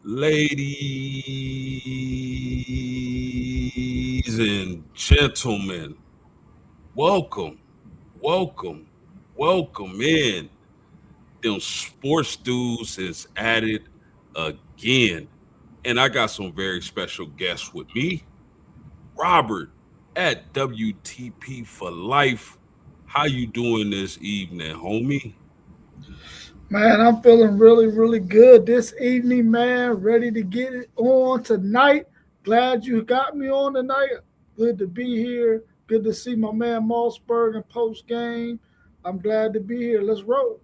Ladies and gentlemen, welcome, welcome, welcome in. Them sports dudes is at it again. And I got some very special guests with me. Robert at WTP for life. How you doing this evening, homie? Man, I'm feeling really, really good this evening, man. Ready to get it on tonight. Glad you got me on tonight. Good to be here. Good to see my man Mossberg in post game. I'm glad to be here. Let's roll.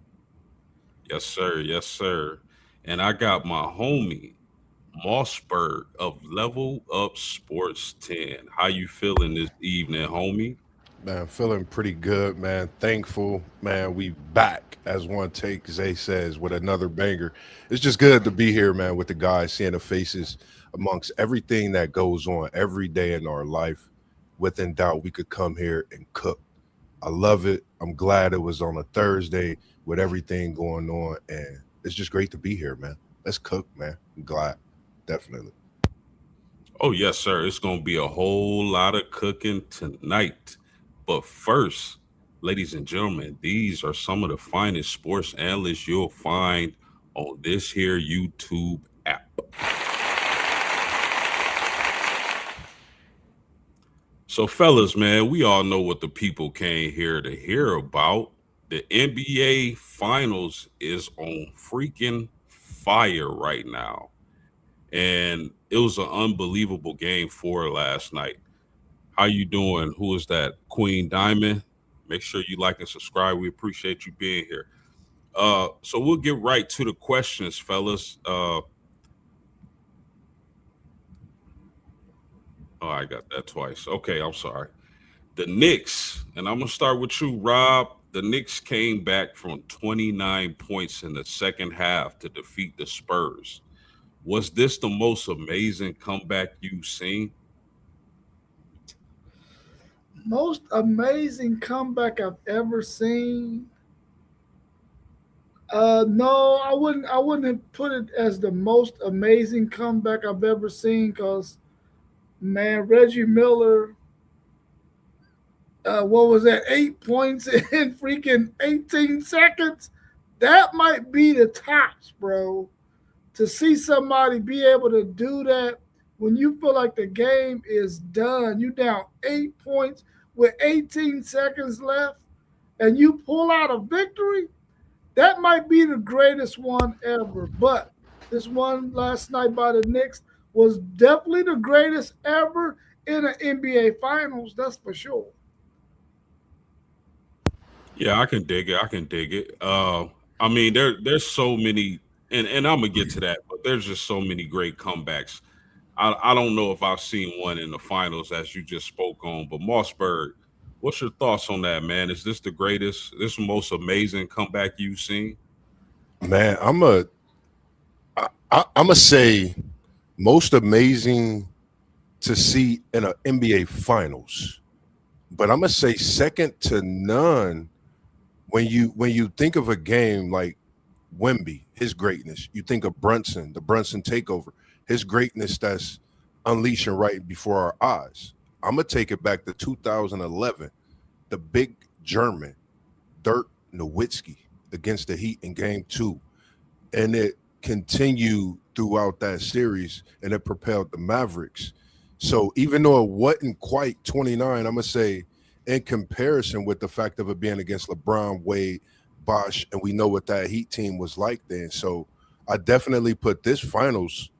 Yes, sir. Yes, sir. And I got my homie Mossberg of Level Up Sports 10. How you feeling this evening, homie? Man, feeling pretty good, man. Thankful, man. We back, as one take Zay says, with another banger. It's just good to be here, man, with the guys, seeing the faces amongst everything that goes on every day in our life. Within doubt, we could come here and cook. I love it. I'm glad it was on a Thursday with everything going on, and it's just great to be here, man. Let's cook, man. I'm glad, definitely. Oh, yes, sir. It's going to be a whole lot of cooking tonight. But first, ladies and gentlemen, these are some of the finest sports analysts you'll find on this here YouTube app. So, fellas, man, we all know what the people came here to hear about. The NBA Finals is on freaking fire right now. And it was an unbelievable game four last night. How you doing? Who is that? Queen Diamond. Make sure you like and subscribe. We appreciate you being here. So we'll get right to the questions, fellas. Oh, I got that twice. Okay, I'm sorry. The Knicks, and I'm gonna start with you, Rob. The Knicks came back from 29 points in the second half to defeat the Spurs. Was this the most amazing comeback you've seen? Most amazing comeback I've ever seen. No, I wouldn't have put it as the most amazing comeback I've ever seen because man, Reggie Miller, what was that, 8 points in freaking 18 seconds? That might be the tops, bro. To see somebody be able to do that when you feel like the game is done, you down 8 points with 18 seconds left, and you pull out a victory, that might be the greatest one ever. But this one last night by the Knicks was definitely the greatest ever in an NBA Finals, that's for sure. Yeah, I can dig it. I can dig it. I mean, there's so many, and I'm gonna get to that, but there's just so many great comebacks. I don't know if I've seen one in the finals as you just spoke on, but Mossberg, what's your thoughts on that, man? Is this the greatest, this the most amazing comeback you've seen? Man, I'm a say most amazing to see in an NBA Finals. But I'm gonna say second to none when you think of a game like Wemby, his greatness. You think of Brunson, the Brunson takeover, his greatness that's unleashing right before our eyes. I'm gonna take it back to 2011, the big German Dirk Nowitzki against the Heat in Game Two, and it continued throughout that series, and it propelled the Mavericks. So even though it wasn't quite 29, I'm gonna say in comparison with the fact of it being against LeBron, Wade, Bosh, and we know what that Heat team was like then. So I definitely put this finals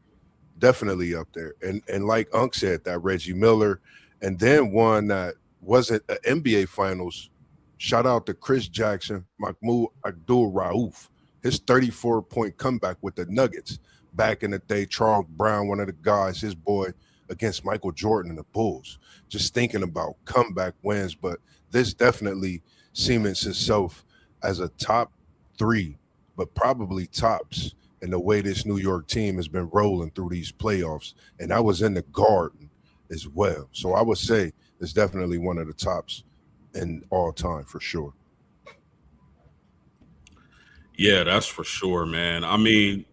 definitely up there. And like Unc said, that Reggie Miller, and then one that wasn't an NBA finals. Shout out to Chris Jackson, Mahmoud Abdul Rauf, his 34-point comeback with the Nuggets back in the day. Charles Brown, one of the guys, his boy against Michael Jordan and the Bulls. Just thinking about comeback wins, but this definitely cements itself as a top three, but probably tops in the way this New York team has been rolling through these playoffs. And I was in the Garden as well. So I would say it's definitely one of the tops in all time for sure. Yeah, that's for sure, man. I mean,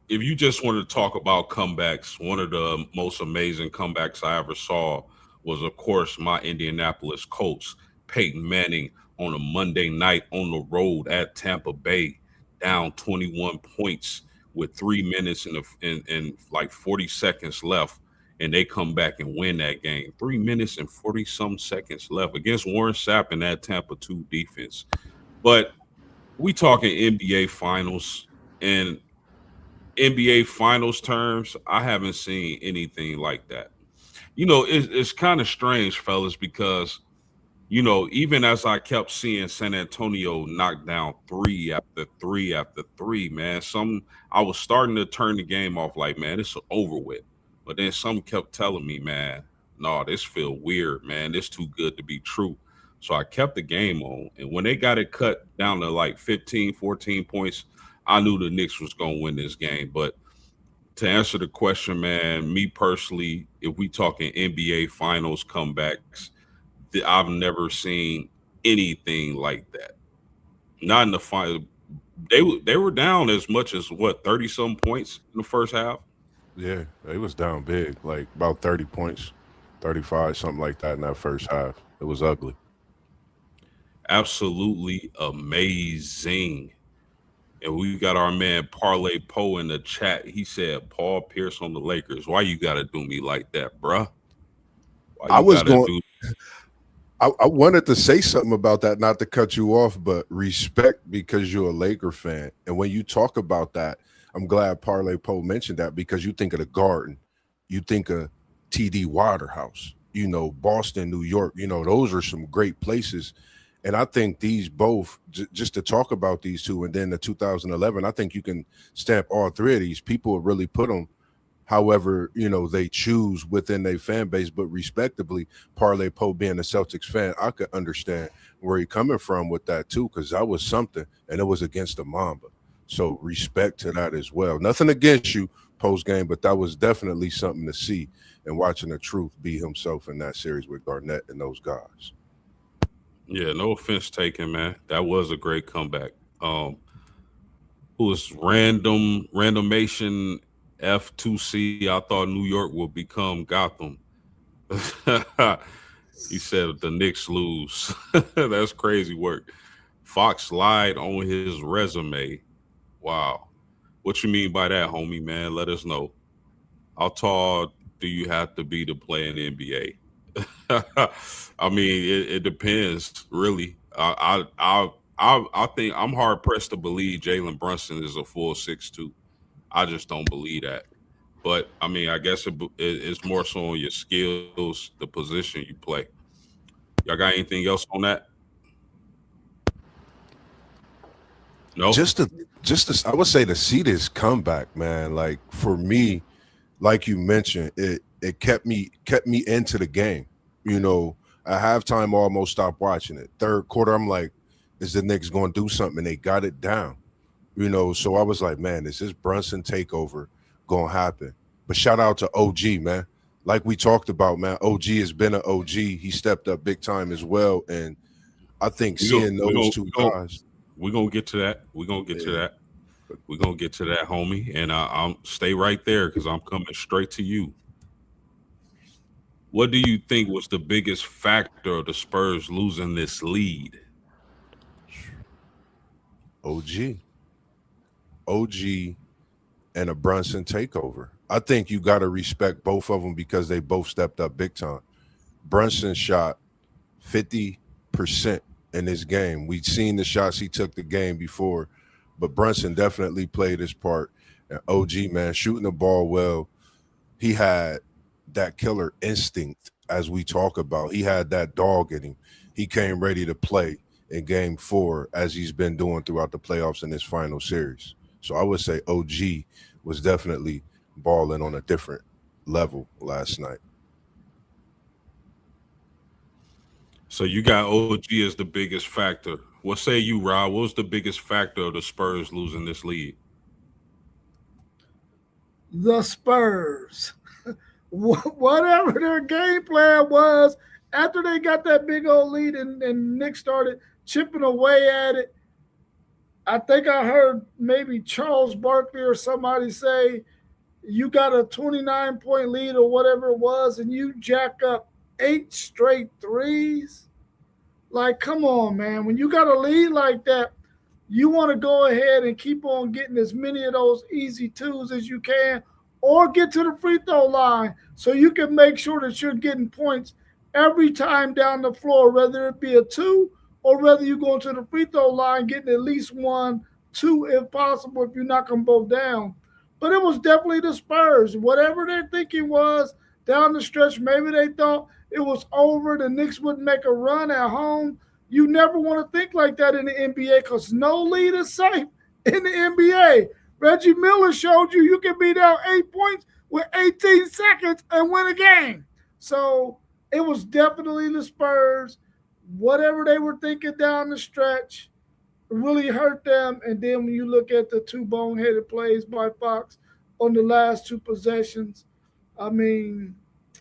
if you just want to talk about comebacks, one of the most amazing comebacks I ever saw was, of course, my Indianapolis Colts, Peyton Manning on a Monday night on the road at Tampa Bay, down 21 points with 3 minutes and like 40 seconds left. And they come back and win that game. 3 minutes and 40 some seconds left against Warren Sapp and that Tampa 2 defense. But we talking NBA finals, and NBA finals terms, I haven't seen anything like that. It's kind of strange, fellas, because even as I kept seeing San Antonio knock down three after three after three, man, I was starting to turn the game off like, man, it's over with. But then some kept telling me, man, no, this feel weird, man. This too good to be true. So I kept the game on. And when they got it cut down to like 15, 14 points, I knew the Knicks was going to win this game. But to answer the question, man, me personally, if we talking NBA finals comebacks, I've never seen anything like that. Not in the final. They were down as much as what 30 some points in the first half. Yeah, it was down big, like about 30 points, 35, something like that in that first half. It was ugly. Absolutely amazing. And we got our man Parlay Poe in the chat. He said Paul Pierce on the Lakers. Why you gotta do me like that, bruh? Why I you was gotta going. do? I wanted to say something about that, not to cut you off, but respect because you're a Laker fan. And when you talk about that, I'm glad Parlay Poe mentioned that because you think of the Garden, you think of TD Waterhouse, Boston, New York, those are some great places. And I think these both, just to talk about these two, and then the 2011, I think you can stamp all three of these. People have really put them however they choose within their fan base, but respectably, Parlay Poe being a Celtics fan, I could understand where he coming from with that too, because that was something, and it was against the Mamba. So respect to that as well. Nothing against you post game, but that was definitely something to see, and watching the truth be himself in that series with Garnett and those guys. Yeah, no offense taken, man. That was a great comeback. Who was randomation F2C? I thought New York would become Gotham. He said the Knicks lose. That's crazy work. Fox lied on his resume. Wow. What you mean by that, homie, man? Let us know. How tall do you have to be to play in the NBA? I mean, it depends, really. I think I'm hard pressed to believe Jalen Brunson is a full 6'2". I just don't believe that. But I mean, I guess it's more so on your skills, the position you play. Y'all got anything else on that? No. I would say to see this comeback, man. Like for me, like you mentioned, it kept me into the game. You know, at halftime, I almost stopped watching it. Third quarter, I'm like, is the Knicks going to do something? And they got it down. So I was like, man, is this Brunson takeover going to happen? But shout out to OG, man. Like we talked about, man, OG has been an OG. He stepped up big time as well. And I think We go seeing we those go two we go guys, we're gonna get to that. We're gonna get to yeah, that. We're gonna get to that, homie. And I'll stay right there because I'm coming straight to you. What do you think was the biggest factor of the Spurs losing this lead? OG, OG, and a Brunson takeover. I think you got to respect both of them because they both stepped up big time. Brunson shot 50% in this game. We'd seen the shots he took the game before, but Brunson definitely played his part. And OG, man, shooting the ball well. He had that killer instinct, as we talk about. He had that dog in him. He came ready to play in game four, as he's been doing throughout the playoffs in this final series. So I would say OG was definitely balling on a different level last night. So you got OG as the biggest factor. What say you, Rob? What was the biggest factor of the Spurs losing this lead? The Spurs, whatever their game plan was, after they got that big old lead and Nick started chipping away at it, I think I heard maybe Charles Barkley or somebody say you got a 29-point lead or whatever it was, and you jack up eight straight threes. Like, come on, man. When you got a lead like that, you want to go ahead and keep on getting as many of those easy twos as you can, or get to the free throw line so you can make sure that you're getting points every time down the floor, whether it be a two or whether you're going to the free throw line getting at least one, two, if possible, if you knock them both down. But it was definitely the Spurs. Whatever their thinking was down the stretch, maybe they thought it was over. The Knicks wouldn't make a run at home. You never want to think like that in the NBA because no lead is safe in the NBA. Reggie Miller showed you you can be down 8 points with 18 seconds and win a game. So it was definitely the Spurs. Whatever they were thinking down the stretch really hurt them. And then when you look at the two boneheaded plays by Fox on the last two possessions, I mean,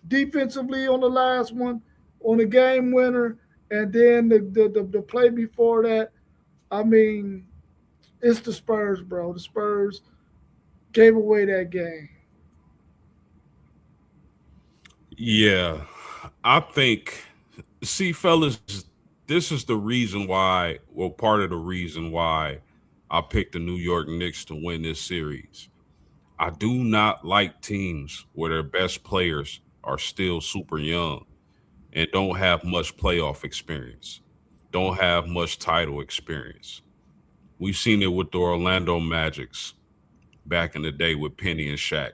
defensively on the last one, on the game winner, and then the play before that, I mean, it's the Spurs, bro. The Spurs gave away that game. Yeah, I think. See, fellas, this is the reason why. Well, part of the reason why I picked the New York Knicks to win this series. I do not like teams where their best players are still super young and don't have much playoff experience, don't have much title experience. We've seen it with the Orlando Magics back in the day with Penny and Shaq.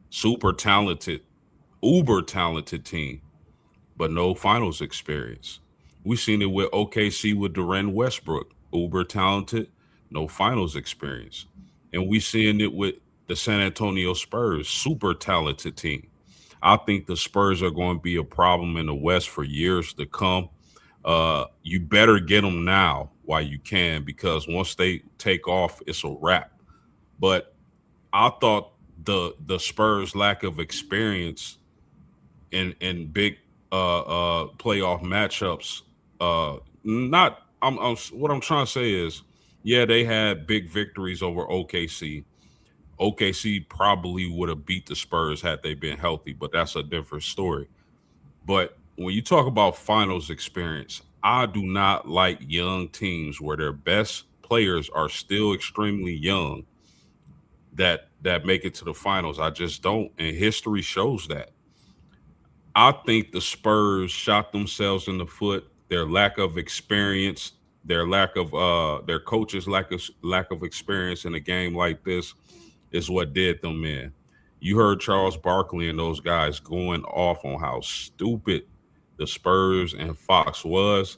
Super talented, uber talented team, but no finals experience. We've seen it with OKC with Durant Westbrook, uber talented, no finals experience. And we've seen it with the San Antonio Spurs, super talented team. I think the Spurs are going to be a problem in the West for years to come. You better get them now while you can because once they take off, it's a wrap. But I thought the Spurs' lack of experience in big playoff matchups. Not what I'm trying to say is, yeah, they had big victories over OKC. OKC probably would have beat the Spurs had they been healthy, but that's a different story. But when you talk about finals experience, I do not like young teams where their best players are still extremely young that make it to the finals. I just don't, and history shows that. I think the Spurs shot themselves in the foot. Their lack of experience, their coaches lack of experience in a game like this is what did them in. You heard Charles Barkley and those guys going off on how stupid the Spurs and Fox was.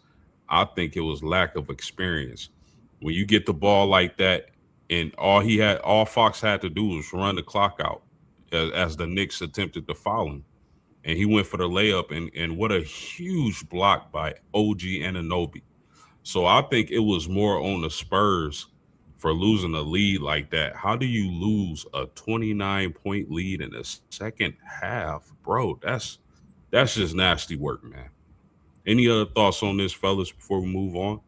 I think it was lack of experience. When you get the ball like that, and all Fox had to do was run the clock out as the Knicks attempted to foul him and he went for the layup and what a huge block by OG Ananobi. So I think it was more on the Spurs for losing a lead like that. How do you lose a 29-point lead in the second half, bro? That's just nasty work, man. Any other thoughts on this, fellas, before we move on?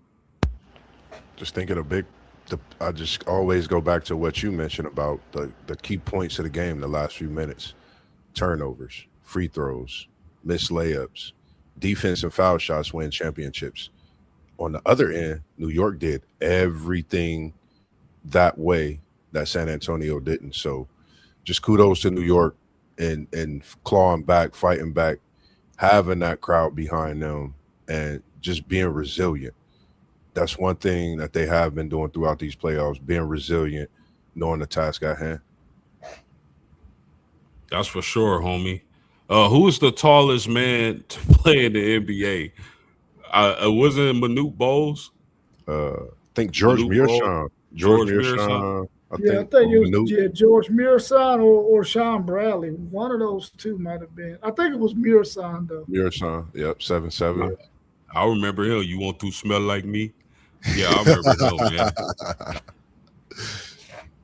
Just thinking of big. I just always go back to what you mentioned about the key points of the game, the last few minutes: turnovers, free throws, missed layups, defense and foul shots win championships. On the other end, New York did everything that way that San Antonio didn't. So just kudos to New York and clawing back, fighting back, having that crowd behind them, and just being resilient. That's one thing that they have been doing throughout these playoffs, being resilient, knowing the task at hand. That's for sure, homie. Who is the tallest man to play in the NBA? Wasn't it Manute Bowles? I think George Manute Bowles, Mearshon, George George Mearson. Mearshon, I Yeah, I think think it was Manute George Murson or Sean Bradley. One of those two might have been. I think it was Murson though. Mearshon, yep, 7'7". Yeah. I remember him. You want to smell like me? Yeah, I remember him, man.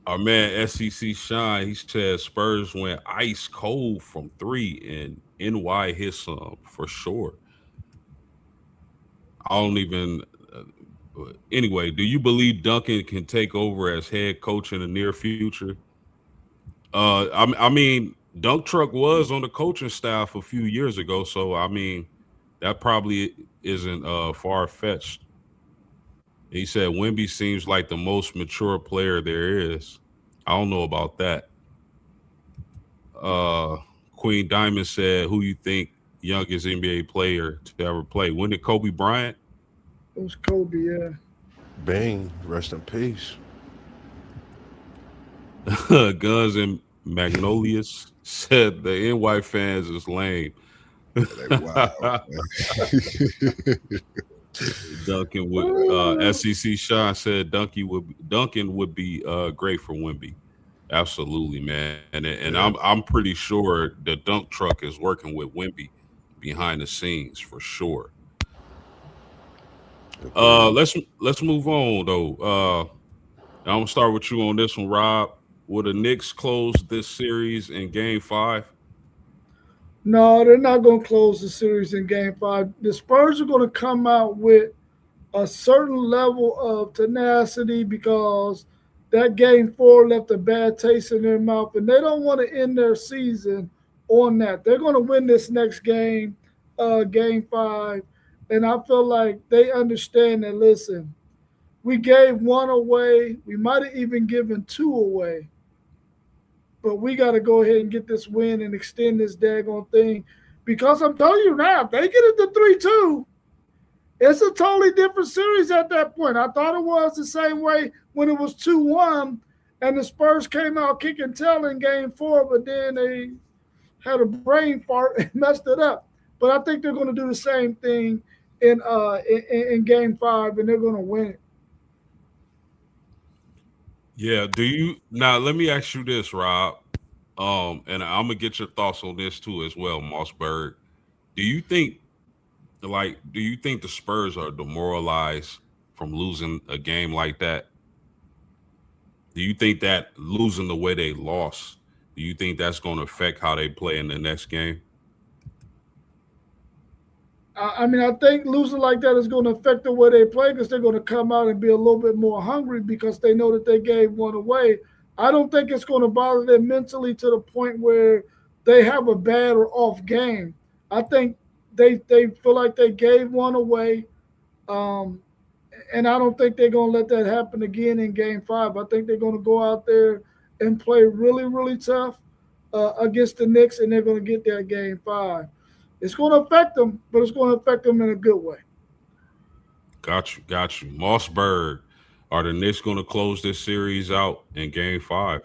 Our man SEC Shine, he said Spurs went ice cold from three and NY hit some for sure. I don't even Anyway, do you believe Duncan can take over as head coach in the near future? I mean, Dunk Truck was on the coaching staff a few years ago, so I mean, that probably isn't far fetched. He said Wimby seems like the most mature player there is. I don't know about that. Uh, Queen Diamond said, "Who you think youngest NBA player to ever play? When did Kobe Bryant?" It was Kobe, yeah. Bang, rest in peace. Guns and Magnolias said the NY fans is lame. Yeah, they wild. Duncan would Oh, SEC Sean said Duncan would be great for Wimby. Absolutely, man. And I'm Yeah, pretty sure the dunk truck is working with Wimby behind the scenes for sure. agreed. Let's move on though. I'm gonna start with you on this one, Rob. Will the Knicks close this series in Game 5? no, they're not going to close the series in Game Five. The Spurs are going to come out with a certain level of tenacity because that Game Four left a bad taste in their mouth, and they don't want to end their season on that. They're going to win this next game, Game Five, and I feel like they understand that. Listen, we gave one away. We might have even given two away, but we got to go ahead and get this win and extend this daggone thing. Because I'm telling you now, if they get it to 3-2, it's a totally different series at that point. I thought it was the same way when it was 2-1 and the Spurs came out kicking tail in Game Four, but then they had a brain fart and messed it up. But I think they're going to do the same thing in Game Five, and they're going to win it. Yeah. Do you now? Let me ask you this, Rob. And I'm gonna get your thoughts on this too as well, Mossberg. Do you think do you think the Spurs are demoralized from losing a game like that? Do you think that losing the way they lost, do you think that's going to affect how they play in the next game? I mean, I think losing like that is going to affect the way they play because they're going to come out and be a little bit more hungry because they know that they gave one away. I don't think it's going to bother them mentally to the point where they have a bad or off game. I think they feel like they gave one away, um, and I don't think they're going to let that happen again in Game Five. I think they're going to go out there and play really, really tough against the Knicks, and they're going to get that Game Five. It's going to affect them, but it's going to affect them in a good way. Got you, got you. Mossberg, are the Knicks going to close this series out in Game 5?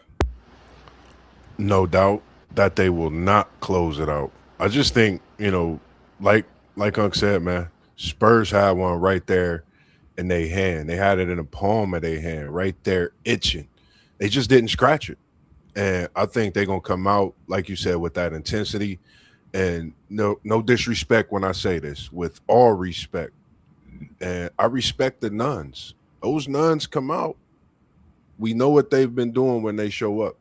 No doubt that they will not close it out. I just think, like Unc said, man, Spurs had one right there in their hand. They had it in the palm of their hand, right there, itching. They just didn't scratch it. And I think they're gonna come out, like you said, with that intensity. And no disrespect when I say this, with all respect. And I respect the nuns. Those nuns come out. We know what they've been doing when they show up.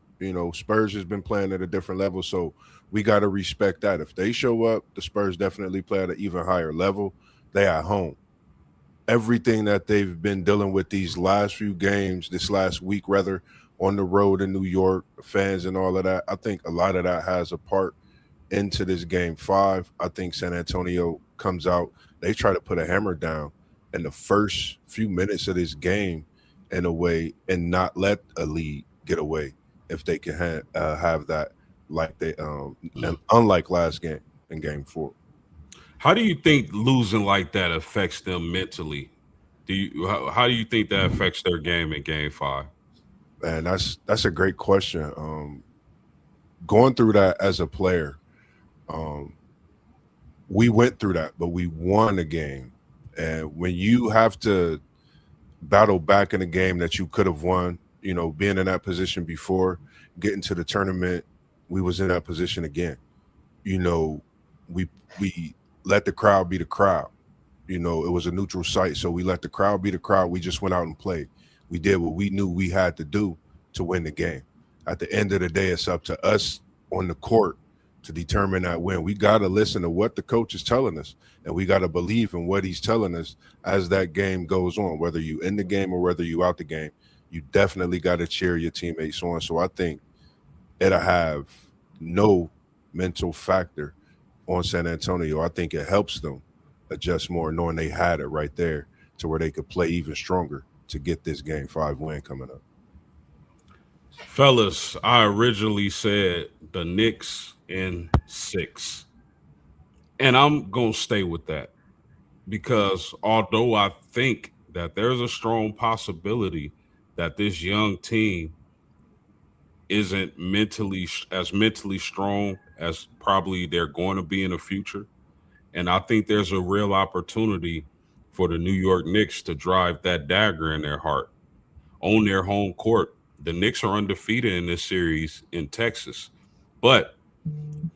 Spurs has been playing at a different level, so we got to respect that. If they show up, the Spurs definitely play at an even higher level. They at home. Everything that they've been dealing with these last few games, this last week rather, on the road in New York, the fans and all of that, I think a lot of that has a part into this Game 5. I think San Antonio comes out. They try to put a hammer down in the first few minutes of this game in a way and not let a lead get away if they can have that like they and unlike last game in Game 4. How do you think losing like that affects them mentally? How do you think that affects their game in Game 5? And that's a great question. Going through that as a player, um, we went through that, but we won the game. And when you have to battle back in a game that you could have won, being in that position before, getting to the tournament, we was in that position again. You know, we let the crowd be the crowd. It was a neutral site, so we let the crowd be the crowd. We just went out and played. We did what we knew we had to do to win the game. At the end of the day, it's up to us on the court to determine that win. We got to listen to what the coach is telling us, and we got to believe in what he's telling us as that game goes on. Whether you in the game or whether you out the game, you definitely got to cheer your teammates on. So I think it'll have no mental factor on San Antonio. I think it helps them adjust more, knowing they had it right there to where they could play even stronger to get this game five win coming up. Fellas, I originally said the Knicks in 6. And I'm going to stay with that because although I think that there's a strong possibility that this young team isn't mentally strong as probably they're going to be in the future, and I think there's a real opportunity for the New York Knicks to drive that dagger in their heart on their home court. The Knicks are undefeated in this series in Texas, but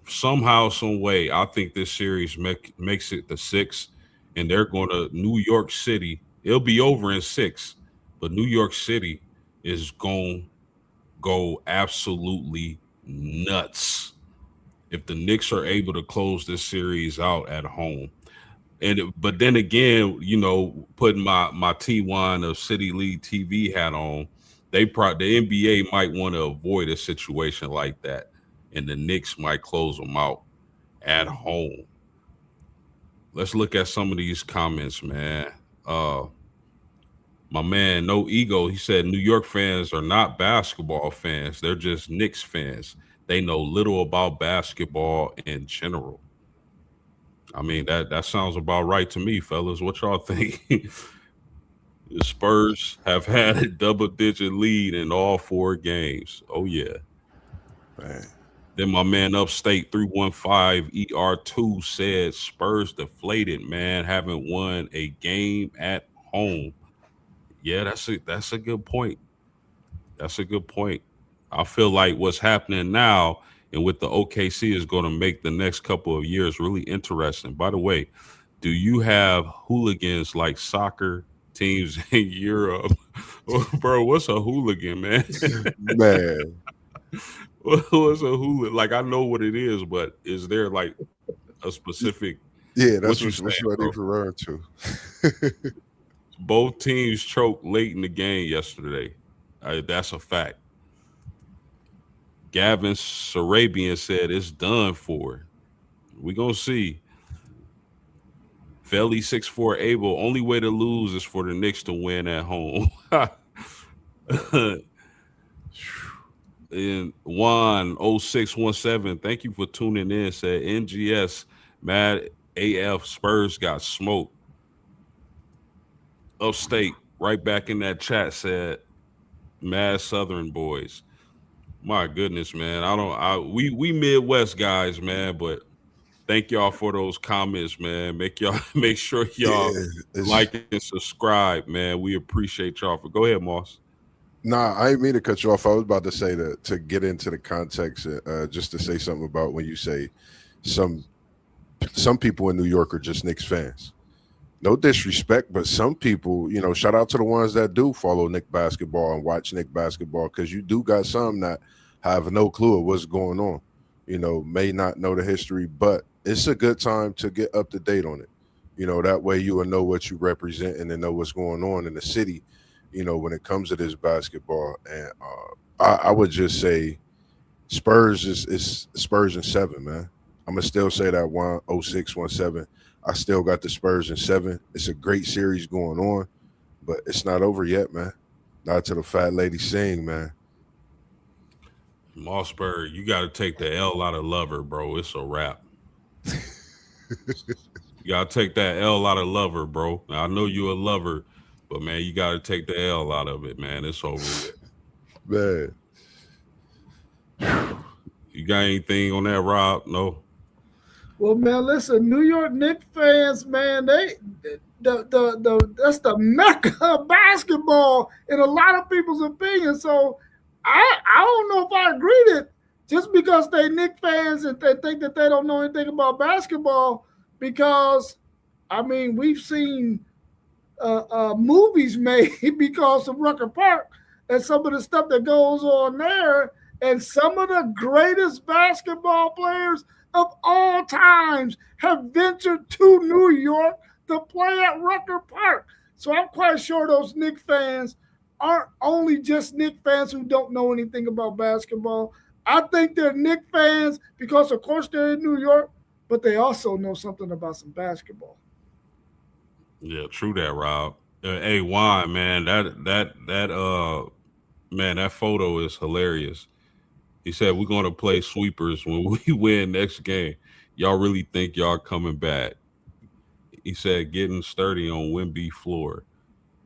somehow, some way, I think this series makes it the 6, and they're going to New York City. It'll be over in 6, but New York City is going to go absolutely nuts if the Knicks are able to close this series out at home. But then again, putting my T1 of City League TV hat on, the NBA might want to avoid a situation like that, and the Knicks might close them out at home. Let's look at some of these comments, man. My man, no ego. He said New York fans are not basketball fans; they're just Knicks fans. They know little about basketball in general. I mean that sounds about right to me, fellas. What y'all think? The Spurs have had a double-digit lead in all 4 games. Oh yeah. Man. Then my man Upstate 315 ER2 said Spurs deflated, man. Haven't won a game at home. Yeah, that's a good point. That's a good point. I feel like what's happening now and with the OKC is going to make the next couple of years really interesting. By the way, do you have hooligans like soccer teams in Europe? Bro, what's a hooligan, man? Man. What's a hooligan? Like I know what it is, but is there like a specific Yeah, what that's you what saying, I bro? need to run to. Both teams choked late in the game yesterday. That's a fact. Gavin Sarabian said it's done for. We gonna see. Felly 6'4" Abel. Only way to lose is for the Knicks to win at home. And 10617. Thank you for tuning in. Said NGS Mad AF Spurs got smoked. Upstate right back in that chat said Mad Southern boys. My goodness, man. We Midwest guys, man, but thank y'all for those comments, man. Make sure y'all Yeah, it's like and subscribe, man. We appreciate y'all for go ahead, Moss. nah. I didn't mean to cut you off. I was about to say that to get into the context, just to say something about when you say some some people in New York are just Knicks fans. No disrespect, but some people, shout out to the ones that do follow Nick basketball and watch Nick basketball because you do got some that have no clue of what's going on. May not know the history, but it's a good time to get up to date on it. That way you will know what you represent and then know what's going on in the city. When it comes to this basketball, and I would just say Spurs is Spurs in 7, man. I'm gonna still say that 106-17. I still got the Spurs in 7. It's a great series going on, but it's not over yet, man. Not to the fat lady sing, man. Mossberg, you got to take the L out of lover, bro. It's a wrap. You got to take that L out of lover, bro. Now, I know you a lover, but man, you got to take the L out of it, man. It's over with. Man. You got anything on that, Rob? No. Well, man, listen, New York Knicks fans, man, that's the mecca of basketball in a lot of people's opinion. So I don't know if I agree that just because they Knicks fans and they think that they don't know anything about basketball, because I mean we've seen movies made because of Rucker Park and some of the stuff that goes on there, and some of the greatest basketball players of all times have ventured to New York to play at Rucker Park. So I'm quite sure those Knicks fans aren't only just Knicks fans who don't know anything about basketball. I think they're Knicks fans because, of course, they're in New York, but they also know something about some basketball. Yeah, true that, Rob. Hey, Juan, man, man, that photo is hilarious. He said we're gonna play sweepers when we win next game. Y'all really think y'all coming back? He said getting sturdy on Wimby floor.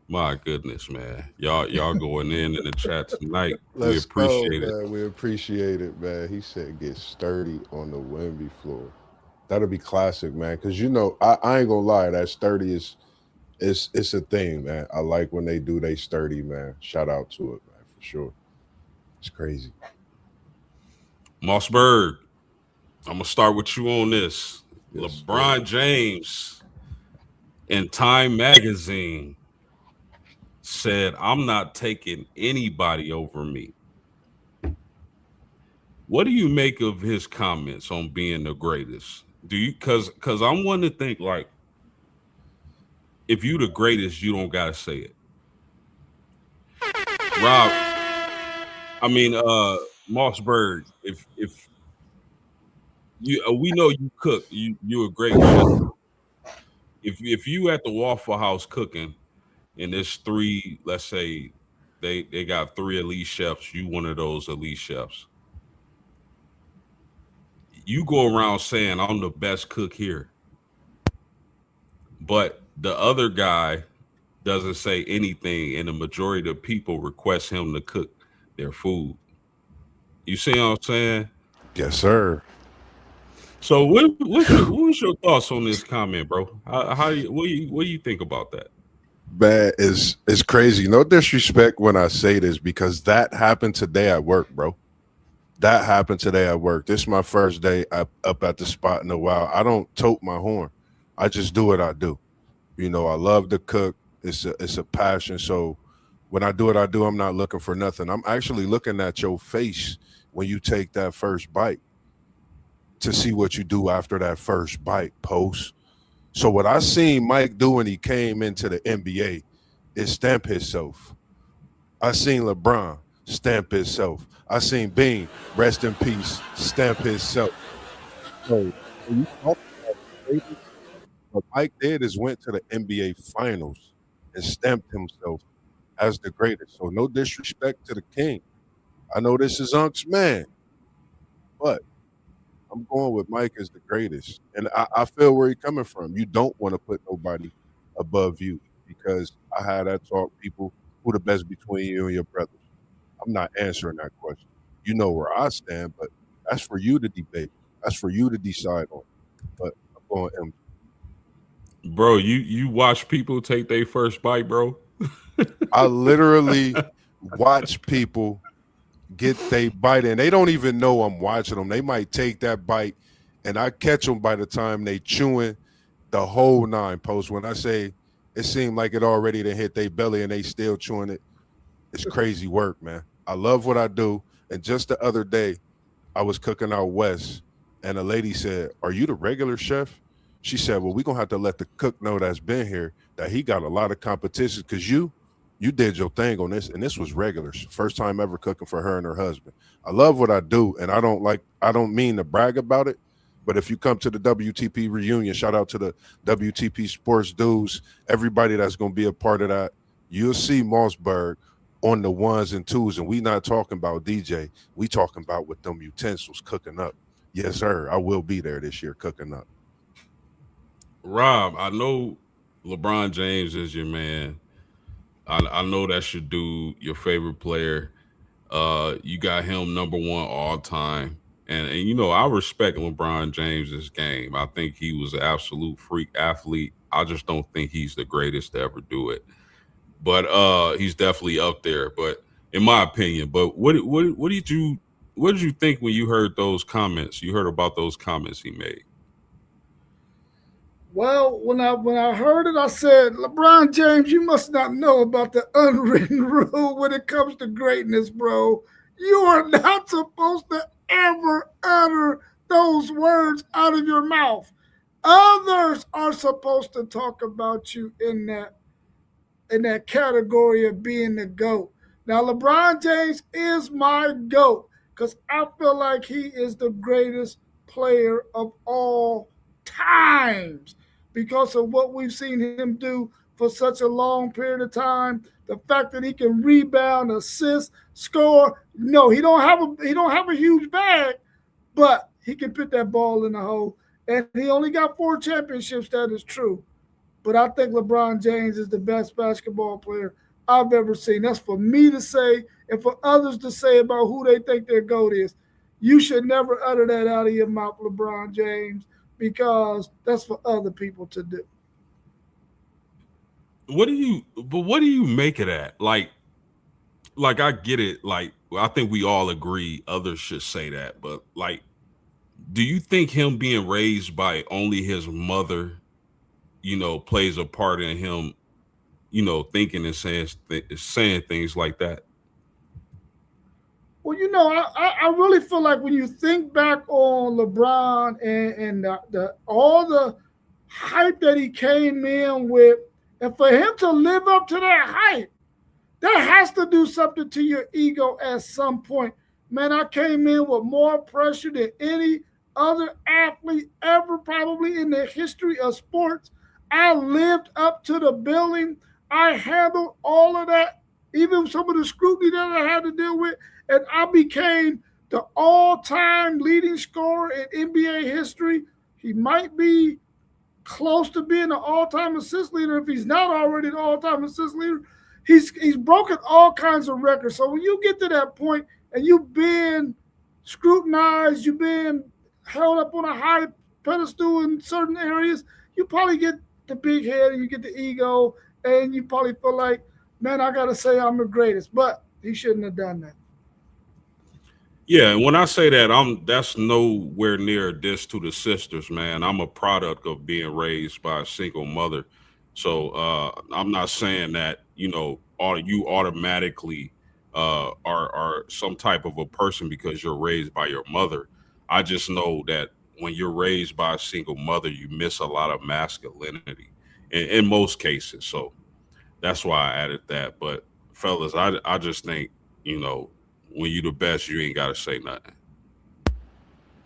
My goodness, man. Y'all going in the chat tonight. We Let's go, appreciate it. man. We appreciate it, man. He said get sturdy on the Wemby floor. That'll be classic, man. Cause I ain't gonna lie, that sturdy is it's a thing, man. I like when they do they sturdy, man. Shout out to it, man, for sure. It's crazy. Mossberg, I'm gonna start with you on this. Yes, sir. LeBron James in Time Magazine said, "I'm not taking anybody over me." What do you make of his comments on being the greatest? Do you cause I'm one to think like if you the greatest, you don't gotta say it. Rob, I mean Mossberg, if you we know you cook, you a great chef. If you at the Waffle House cooking and there's three, let's say they got three elite chefs, you one of those elite chefs. You go around saying I'm the best cook here, but the other guy doesn't say anything, and the majority of people request him to cook their food. You see what I'm saying? Yes, sir. So what's your thoughts on this comment, bro? What do you think about that? Man, is crazy. No disrespect when I say this because that happened today at work, bro. That happened today at work. This is my first day up at the spot in a while. I don't tote my horn. I just do what I do. I love to cook. It's a passion. So when I do what I do, I'm not looking for nothing. I'm actually looking at your face when you take that first bite to see what you do after that first bite, post. So what I seen Mike do when he came into the NBA is stamp himself. I seen LeBron stamp himself. I seen Bean, rest in peace, stamp himself. So when you talk about greatness, what Mike did is went to the NBA Finals and stamped himself as the greatest. So no disrespect to the king. I know this is Unc's man, but I'm going with Mike as the greatest. And I feel where he's coming from. You don't want to put nobody above you because I had that talk, people, who the best between you and your brothers. I'm not answering that question. You know where I stand, but that's for you to debate. That's for you to decide on. But I'm going M. Bro, you watch people take their first bite, bro. I literally watch people get they bite and they don't even know I'm watching them. They might take that bite and I catch them by the time they chewing the whole nine post. When I say it seemed like it already to hit their belly and they still chewing it, it's crazy work, man. I love what I do. And just the other day, I was cooking out west and a lady said, "Are you the regular chef?" She said, "Well, we're gonna have to let the cook know that's been here that he got a lot of competition because you did your thing on this, and this was regulars. First time ever cooking for her and her husband. I love what I do, and I don't mean to brag about it, but if you come to the WTP reunion, shout out to the WTP sports dudes, everybody that's gonna be a part of that, you'll see Mossberg on the ones and twos, and we not talking about DJ, we talking about with them utensils cooking up. Yes, sir. I will be there this year cooking up. Rob, I know LeBron James is your man. I know that's your dude, your favorite player. You got him number one all time. And I respect LeBron James's game. I think he was an absolute freak athlete. I just don't think he's the greatest to ever do it. But he's definitely up there. But in my opinion, but what did you think when you heard those comments? You heard about those comments he made. Well, when I heard it, I said, LeBron James, you must not know about the unwritten rule when it comes to greatness, bro. You are not supposed to ever utter those words out of your mouth. Others are supposed to talk about you in that category of being the GOAT. Now, LeBron James is my GOAT because I feel like he is the greatest player of all times because of what we've seen him do for such a long period of time. The fact that he can rebound, assist, score. No, he don't have a huge bag, but he can put that ball in the hole. And he only got 4 championships. That is true. But I think LeBron James is the best basketball player I've ever seen. That's for me to say and for others to say about who they think their GOAT is. You should never utter that out of your mouth, LeBron James, because that's for other people to do. What do you make of that? Like I get it. Like I think we all agree others should say that, but like, do you think him being raised by only his mother, plays a part in him, thinking and saying things like that? Well, I really feel like when you think back on LeBron and the all the hype that he came in with, and for him to live up to that hype, that has to do something to your ego at some point. Man, I came in with more pressure than any other athlete ever, probably in the history of sports. I lived up to the billing. I handled all of that, even some of the scrutiny that I had to deal with. And I became the all time leading scorer in NBA history. He might be close to being the all-time assist leader if he's not already the all-time assist leader. He's broken all kinds of records. So when you get to that point and you've been scrutinized, you've been held up on a high pedestal in certain areas, you probably get the big head and you get the ego, and you probably feel like, man, I gotta say I'm the greatest. But he shouldn't have done that. Yeah, and when I say that, that's nowhere near a diss to the sisters, man. I'm a product of being raised by a single mother. So I'm not saying that, you automatically are some type of a person because you're raised by your mother. I just know that when you're raised by a single mother, you miss a lot of masculinity in most cases. So that's why I added that. But fellas, I just think, when you the best, you ain't gotta say nothing.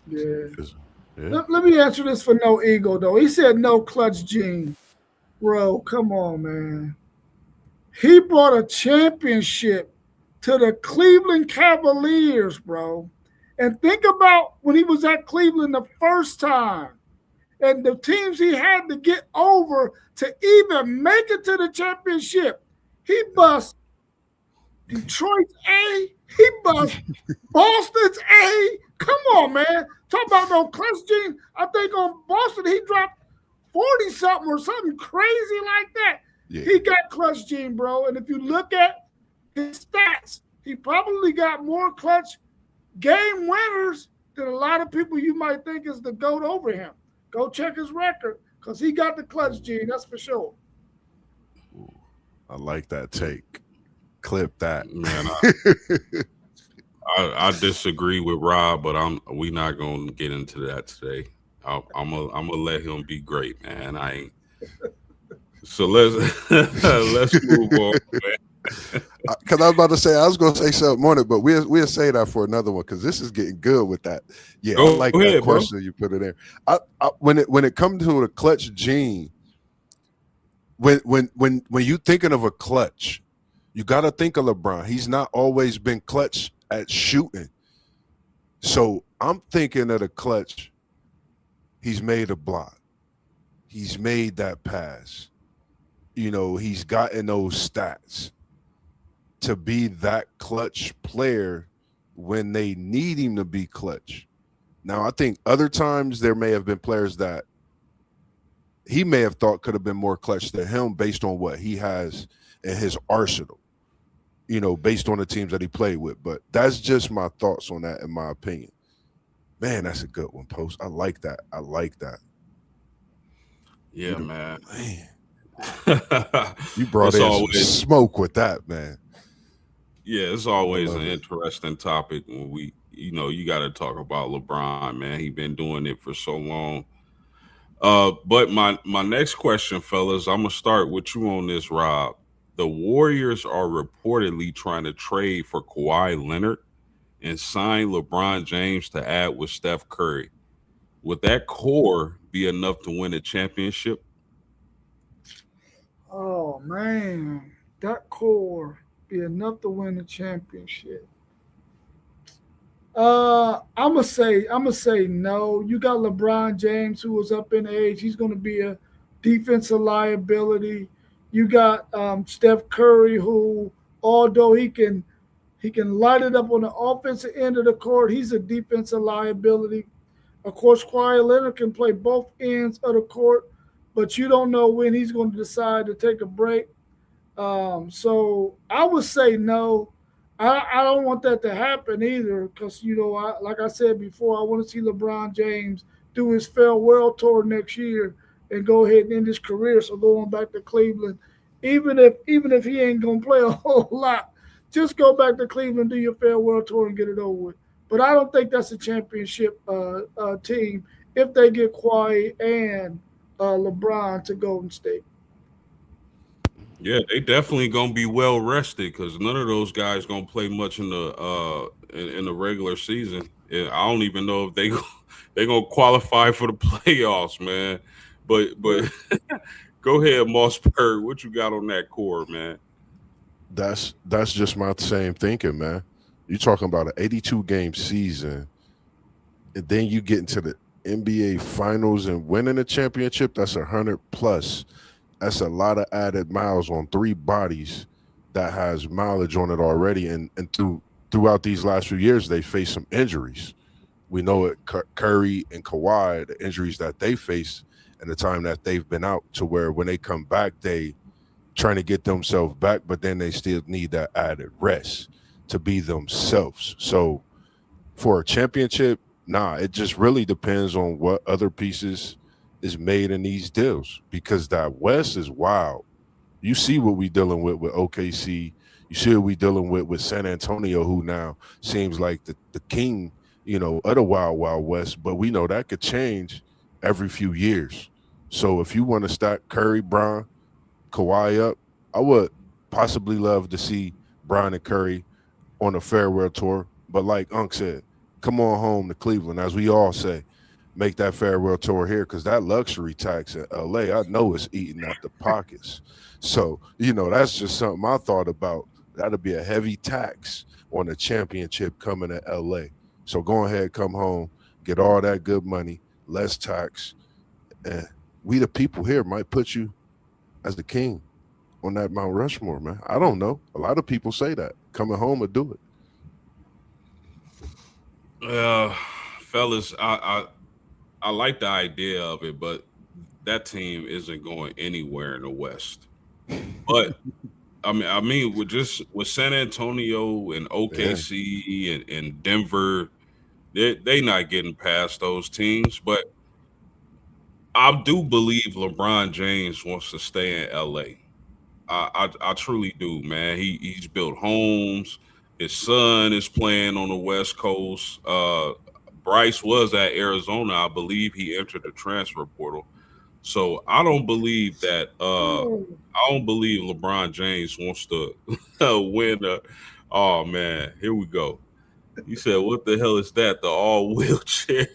Yeah. 'Cause- yeah. Let me answer this for no ego though. He said no clutch gene. Bro, come on, man. He brought a championship to the Cleveland Cavaliers, bro. And think about when he was at Cleveland the first time and the teams he had to get over to even make it to the championship. He bust Detroit's A. He bust Boston's A. Come on, man. Talk about no clutch gene. I think on Boston he dropped 40 something or something crazy like that. Yeah. He got clutch gene, bro. And if you look at his stats, he probably got more clutch game winners than a lot of people you might think is the GOAT over him. Go check his record because he got the clutch gene, that's for sure. Ooh, I like that take. Clip that. Man, I disagree with Rob, but we not gonna get into that today. I'm gonna let him be great, man. I ain't. So let's move on, man. Because I was about to say, I was going to say something on it, but we'll say that for another one because this is getting good with that. Yeah, Go I like ahead, that bro. question you put in there. When it comes to the clutch gene, when you thinking of a clutch, you got to think of LeBron. He's not always been clutch at shooting. So I'm thinking of the clutch. He's made a block. He's made that pass. He's gotten those stats to be that clutch player when they need him to be clutch. Now, I think other times there may have been players that he may have thought could have been more clutch than him based on what he has in his arsenal, based on the teams that he played with. But that's just my thoughts on that, in my opinion. Man, that's a good one, Post. I like that. I like that. Yeah, man. Man, you brought It's in some always smoke with that, man. yeah, it's I always love an it. interesting topic when we, you got to talk about LeBron, man. He been doing it for so long. But my next question, fellas, I'm gonna start with you on this, Rob. The Warriors are reportedly trying to trade for Kawhi Leonard and sign LeBron James to add with Steph Curry. Would that core be enough to win a championship? Oh man, that core be enough to win the championship. I'm gonna say no. You got LeBron James, who was up in age. He's gonna be a defensive liability. You got Steph Curry, who, although he can light it up on the offensive end of the court, he's a defensive liability. Of course, Kawhi Leonard can play both ends of the court, but you don't know when he's going to decide to take a break. So I would say no. I don't want that to happen either because, like I said before, I want to see LeBron James do his farewell tour next year and go ahead and end his career. So going back to Cleveland, even if he ain't gonna play a whole lot, just go back to Cleveland, do your farewell tour, and get it over with. But I don't think that's a championship team if they get Kawhi and LeBron to Golden State. Yeah, they definitely gonna be well rested because none of those guys gonna play much in the regular season. And I don't even know if they gonna qualify for the playoffs, man. But Yeah. go ahead, Mossberg. What you got on that core, man? That's just my same thinking, man. You're talking about an 82 game season, and then you get into the NBA finals and winning a championship. That's 100 plus. That's a lot of added miles on three bodies that has mileage on it already. And throughout these last few years, they faced some injuries. We know it. Curry and Kawhi, the injuries that they face and the time that they've been out, to where when they come back, they trying to get themselves back, but then they still need that added rest to be themselves. So for a championship, nah, it just really depends on what other pieces is made in these deals, because that West is wild. You see what we dealing with OKC. You see what we dealing with San Antonio, who now seems like the king, of the wild wild West. But we know that could change every few years. So if you want to stack Curry, Brown, Kawhi up, I would possibly love to see Brian and Curry on a farewell tour. But like Unc said, come on home to Cleveland, as we all say. Make that farewell tour here, because that luxury tax in LA, I know it's eating at the pockets. So, that's just something I thought about. That'll be a heavy tax on the championship coming to LA. So go ahead, come home, get all that good money, less tax. And we the people here might put you as the king on that Mount Rushmore, man. I don't know. A lot of people say that. Coming home and do it. Uh, fellas, I like the idea of it, but that team isn't going anywhere in the West. But I mean, with San Antonio and Yeah. OKC and Denver, they not getting past those teams. But I do believe LeBron James wants to stay in LA. I truly do, man. He's built homes. His son is playing on the West Coast. Bryce was at Arizona. I believe he entered the transfer portal. So I don't believe that. Oh, I don't believe LeBron James wants to win. Oh man, here we go. You said, "What the hell is that? The all wheelchair?"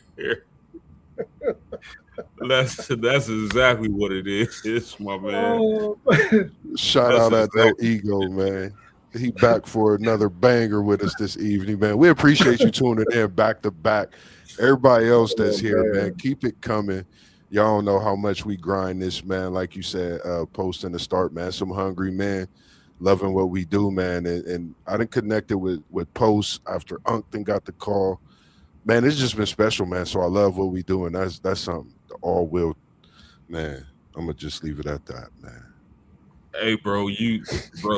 That's exactly what it is, my man. oh, Shout That's out at No exactly Ego, man. He back for another banger with us this evening, man. We appreciate you tuning in back to back. Everybody else that's oh here, man, man. keep it coming. Y'all don't know how much we grind this, man. Like you said, posting the start, man. Some hungry men loving what we do, man. And I done connected with posts after Uncton got the call. Man, it's just been special, man. So I love what we do, and that's something. The all will, man. I'm gonna just leave it at that, man. Hey, bro,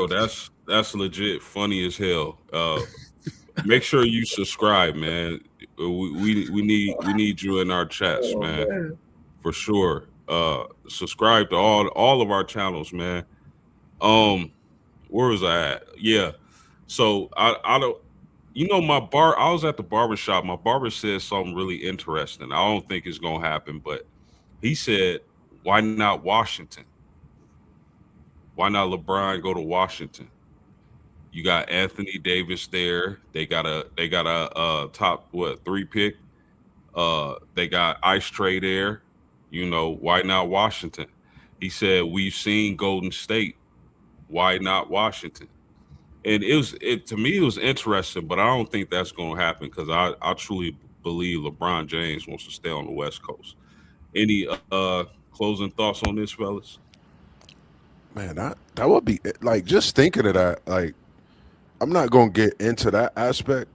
that's legit funny as hell. Make sure you subscribe, man. We need you in our chats, Oh man, man. for sure. Subscribe to all of our channels, man. Um, where was I at? Yeah. So I don't. My bar. I was at the barber shop. My barber said something really interesting. I don't think it's gonna happen, but he said, "Why not Washington? Why not LeBron go to Washington? You got Anthony Davis there. They got a top what 3 pick. They got Ice Tray there. Why not Washington?" He said, "We've seen Golden State. Why not Washington?" And it to me it was interesting, but I don't think that's going to happen because I truly believe LeBron James wants to stay on the West Coast. Any closing thoughts on this, fellas? Man, that would be like just thinking of that. Like, I'm not gonna get into that aspect.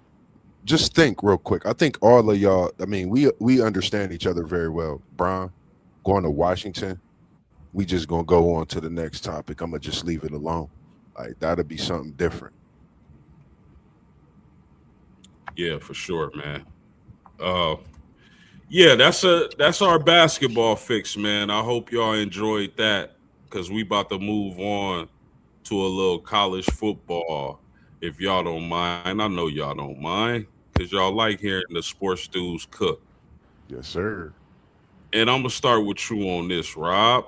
Just think real quick. I think all of y'all. I mean, we understand each other very well. Brian going to Washington. We just gonna go on to the next topic. I'm gonna just leave it alone. Like that'll be something different. Yeah, for sure, man. Uh, yeah, that's our basketball fix, man. I hope y'all enjoyed that because we about to move on to a little college football. If y'all don't mind, I know y'all don't mind because y'all like hearing the sports dudes cook. Yes, sir. And I'm gonna start with you on this, Rob.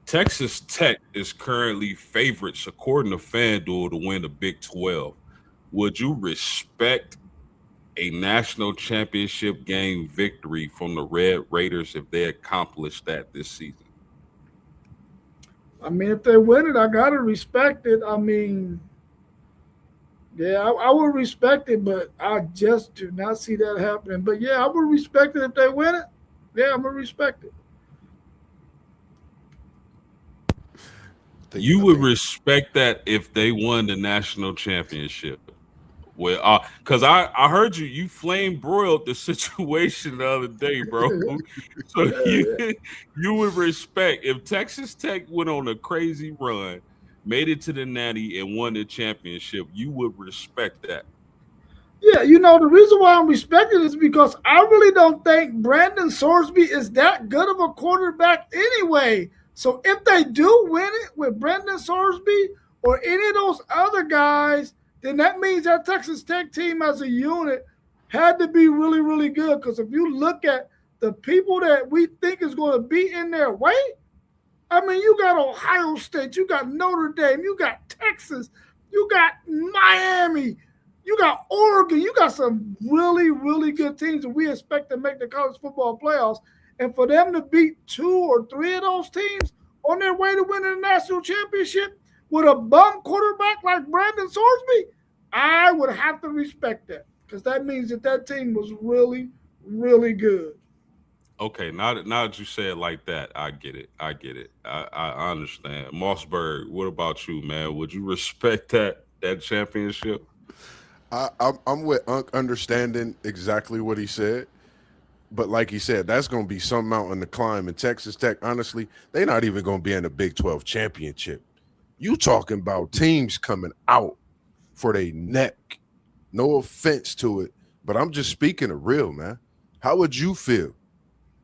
Texas Tech is currently favorites according to FanDuel to win the Big 12. Would you respect a national championship game victory from the Red Raiders if they accomplish that this season? I mean, if they win it, I gotta respect it. I mean, yeah, I would respect it, but I just do not see that happening. But yeah, I would respect it if they win it. Yeah, I'm gonna respect it. You I would think respect that if they won the national championship. Well, because I heard you flame broiled the situation the other day, bro. So you Yeah, you would respect if Texas Tech went on a crazy run, made it to the Natty, and won the championship. You would respect that. yeah, the reason why I'm respecting is because I really don't think Brandon Sorsby is that good of a quarterback anyway. So if they do win it with Brandon Sorsby or any of those other guys, then that means that Texas Tech team as a unit had to be really, really good. Because if you look at the people that we think is going to be in their way, I mean, you got Ohio State, you got Notre Dame, you got Texas, you got Miami, you got Oregon, you got some really, really good teams that we expect to make the college football playoffs. And for them to beat two or three of those teams on their way to winning the national championship with a bum quarterback like Brandon Sorsby, I would have to respect that because that means that that team was really, really good. Okay, now that you say it like that, I get it. I get it. I understand. Mossberg, what about you, man? Would you respect that championship? I'm with Unc understanding exactly what he said. But like he said, that's going to be some mountain to climb. And Texas Tech, honestly, they're not even going to be in the Big 12 championship. You talking about teams coming out for their neck. No offense to it, but I'm just speaking of real, man. How would you feel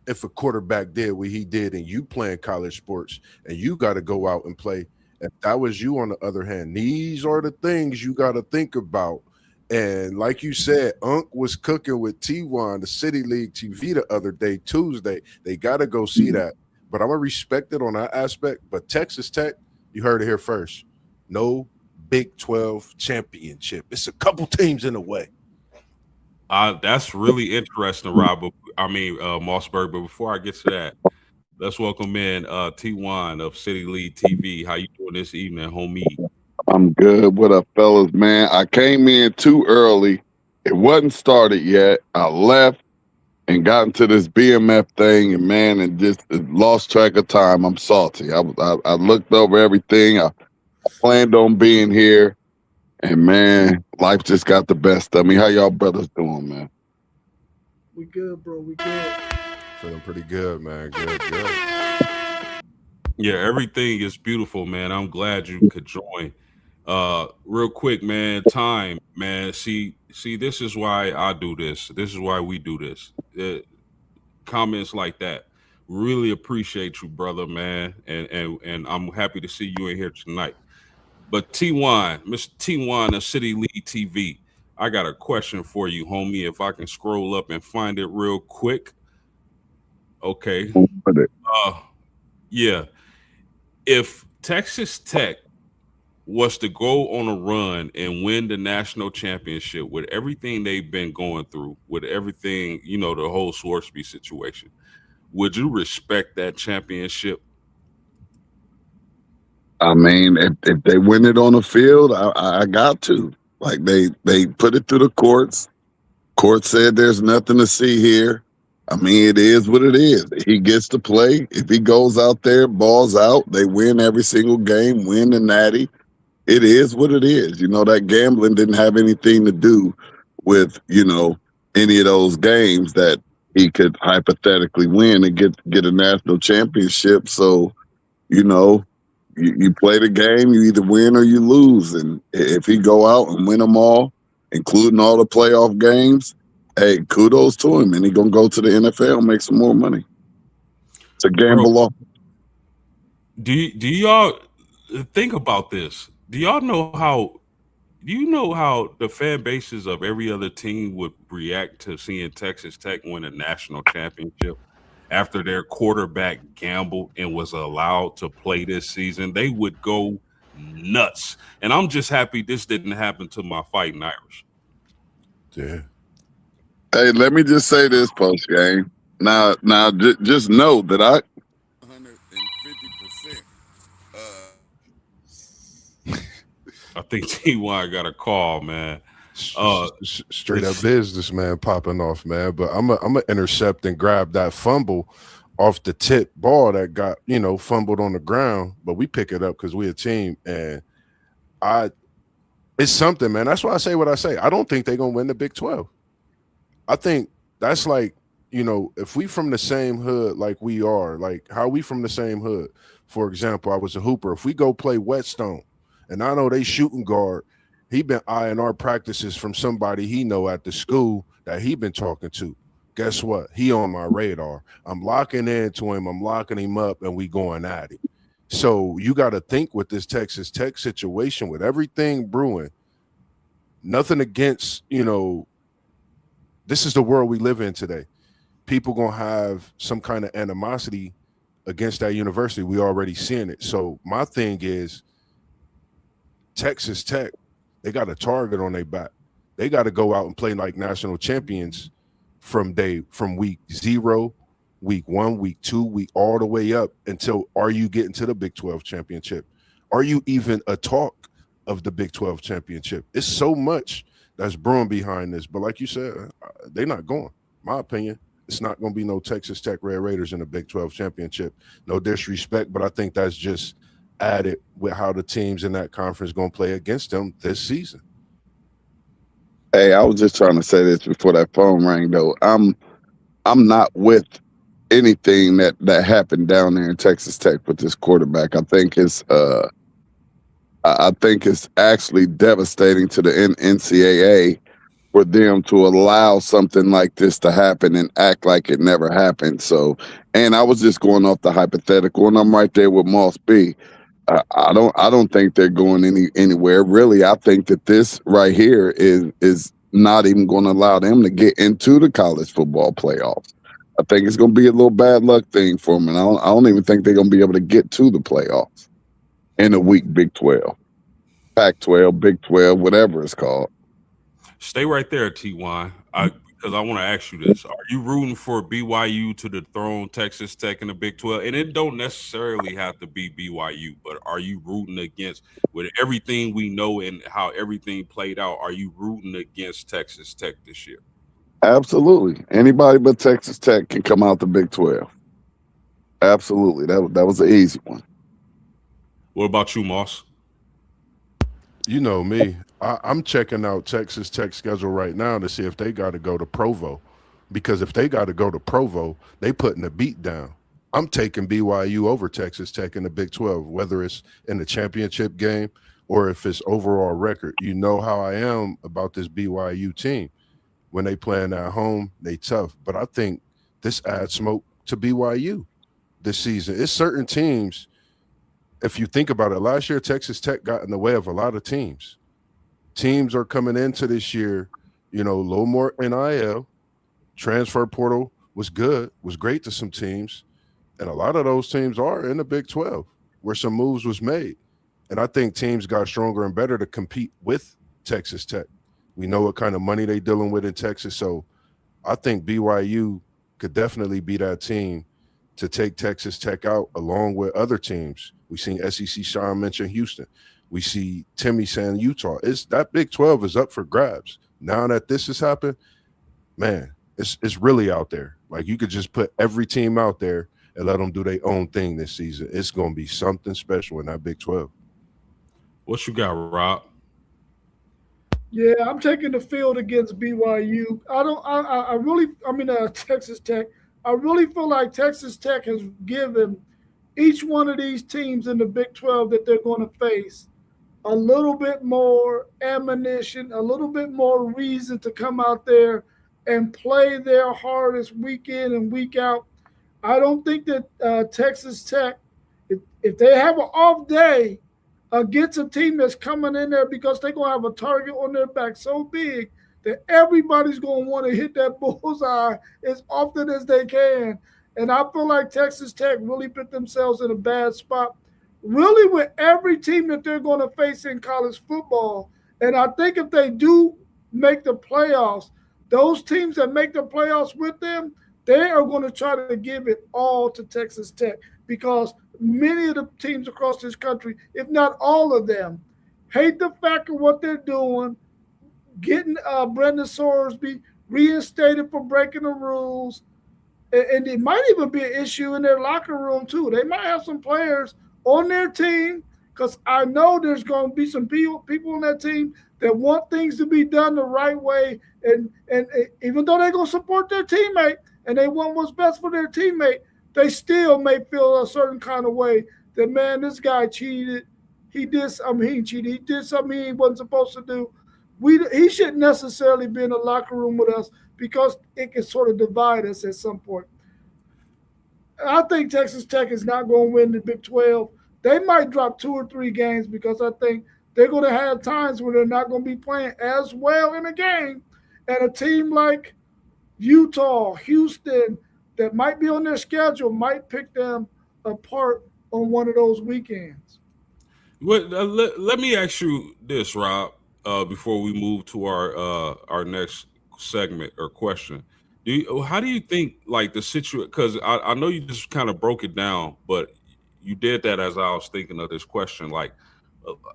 if a quarterback did what he did and you playing college sports and you got to go out and play? If that was you, on the other hand, these are the things you got to think about. And like you said, Unc was cooking with T1, the City League TV the other day, Tuesday. They got to go see that. But I'm going to respect it on that aspect. But Texas Tech, you heard it here first. No Big 12 championship. It's a couple teams in the way. That's really interesting, Rob. Mossberg. But before I get to that, let's welcome in T1 of City League TV. How you doing this evening, homie? I'm good. What up, fellas, man? I came in too early. It wasn't started yet. I left and got into this BMF thing, and man, and just lost track of time. I'm salty. I looked over everything. I planned on being here, and man, life just got the best of me. How y'all brothers doing, man? We good, bro. We good. Feeling pretty good, man. Good, good. Yeah, everything is beautiful, man. I'm glad you could join. Real quick, man. Time, man. See, this is why I do this. This is why we do this. Comments like that. Really appreciate you, brother, man. And I'm happy to see you in here tonight. But T1, Mr. T1 of City League TV, I got a question for you, homie. If I can scroll up and find it real quick. Okay. But Uh yeah. If Texas Tech was to go on a run and win the national championship with everything they've been going through, with everything, the whole Sorsby situation, would you respect that championship? I mean, if they win it on the field, I got to. Like they put it through the courts. Court said there's nothing to see here. I mean, it is what it is. He gets to play. If he goes out there, balls out, they win every single game, win the natty. It is what it is. That gambling didn't have anything to do with, any of those games that he could hypothetically win and get a national championship. So, you know, you play the game, you either win or you lose. And if he go out and win them all, including all the playoff games, hey, kudos to him. And he gonna go to the NFL and make some more money. It's a Bro, gamble off. do y'all think about this? Do you know how the fan bases of every other team would react to seeing Texas Tech win a national championship after their quarterback gambled and was allowed to play this season? They would go nuts. And I'm just happy this didn't happen to my fighting Irish. Yeah. Hey, let me just say this post game. Now, just know that 150%. I think Ty got a call, man. Straight up businessman popping off, man. But I'm a intercept and grab that fumble off the tip ball that got fumbled on the ground, but we pick it up because we're a team, and it's something, man. That's why I say what I say. I don't think they're gonna win the Big 12. I think that's like, if we from the same hood like we are, like how we from the same hood. For example, I was a hooper. If we go play Whetstone, and I know they shooting guard, he been eyeing our practices from somebody he know at the school that he been talking to. Guess what? He on my radar. I'm locking into him. I'm locking him up, and we going at it. So you got to think with this Texas Tech situation, with everything brewing, nothing against, this is the world we live in today. People gonna have some kind of animosity against that university. We already seeing it. So my thing is, Texas Tech, they got a target on their back. They got to go out and play like national champions from week 0, week 1, week 2, week all the way up until are you getting to the Big 12 championship? Are you even a talk of the Big 12 championship? It's so much that's brewing behind this. But like you said, they're not going. My opinion, it's not going to be no Texas Tech Red Raiders in the Big 12 championship. No disrespect, but I think that's just added with how the teams in that conference going to play against them this season. Hey, I was just trying to say this before that phone rang though. I'm not with anything that happened down there in Texas Tech with this quarterback. I think it's actually devastating to the NCAA for them to allow something like this to happen and act like it never happened. So, and I was just going off the hypothetical, and I'm right there with Moss B. I don't think they're going anywhere really. I think that this right here is not even going to allow them to get into the college football playoffs. I think it's going to be a little bad luck thing for them, and I don't even think they're going to be able to get to the playoffs in a weak Big 12, Pac-12, Big 12, whatever it's called. Stay right there, Ty. Because I want to ask you this: are you rooting for BYU to dethrone Texas Tech in the Big 12? And it don't necessarily have to be BYU, but are you rooting against, with everything we know and how everything played out, are you rooting against Texas Tech this year? Absolutely. Anybody but Texas Tech can come out the Big 12. Absolutely. That was an easy one. What about you, Moss? You know me. I'm checking out Texas Tech schedule right now to see if they got to go to Provo. Because if they got to go to Provo, they putting the beat down. I'm taking BYU over Texas Tech in the Big 12, whether it's in the championship game or if it's overall record. You know how I am about this BYU team. When they playing at home, they tough. But I think this adds smoke to BYU this season. It's certain teams if you think about it, last year Texas Tech got in the way of a lot of teams. Teams are coming into this year, a little more NIL. Transfer portal was good, was great to some teams, and a lot of those teams are in the Big 12 where some moves was made. And I think teams got stronger and better to compete with Texas Tech. We know what kind of money they dealing with in Texas, so I think BYU could definitely be that team to take Texas Tech out along with other teams. We've seen SEC Sean mention Houston. We see Timmy saying Utah. It's that Big 12 is up for grabs. Now that this has happened, man, it's really out there. Like you could just put every team out there and let them do their own thing this season. It's going to be something special in that Big 12. What you got, Rob? Yeah, I'm taking the field against BYU. I don't. I really. I mean, Texas Tech. I really feel like Texas Tech has given each one of these teams in the Big 12 that they're going to face a little bit more ammunition, a little bit more reason to come out there and play their hardest week in and week out. I don't think that Texas Tech, if they have an off day against a team that's coming in there because they're going to have a target on their back so big that everybody's going to want to hit that bullseye as often as they can. And I feel like Texas Tech really put themselves in a bad spot, really with every team that they're going to face in college football. And I think if they do make the playoffs, those teams that make the playoffs with them, they are going to try to give it all to Texas Tech because many of the teams across this country, if not all of them, hate the fact of what they're doing, getting Brendan Sorsby reinstated for breaking the rules. And it might even be an issue in their locker room, too. They might have some players on their team because I know there's going to be some people on that team that want things to be done the right way. And even though they're going to support their teammate and they want what's best for their teammate, they still may feel a certain kind of way that, man, this guy cheated. He did something he cheated. He did something he wasn't supposed to do. He shouldn't necessarily be in the locker room with us because it can sort of divide us at some point. I think Texas Tech is not going to win the Big 12. They might drop 2 or 3 games because I think they're going to have times where they're not going to be playing as well in a game. And a team like Utah, Houston, that might be on their schedule might pick them apart on one of those weekends. Let me ask you this, Rob, before we move to our next segment or question. How do you think like the situation? Because I know you just kind of broke it down, but you did that as I was thinking of this question. Like,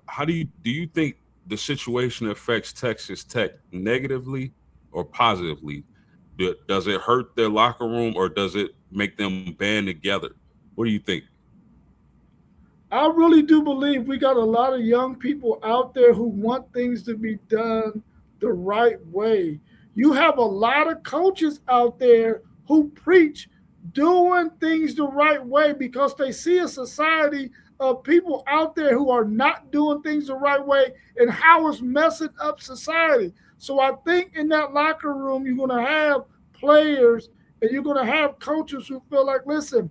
how do you think the situation affects Texas Tech negatively or positively? Does it hurt their locker room or does it make them band together? What do you think? I really do believe we got a lot of young people out there who want things to be done the right way. You have a lot of coaches out there who preach doing things the right way because they see a society of people out there who are not doing things the right way and how it's messing up society. So I think in that locker room, you're going to have players and you're going to have coaches who feel like, listen,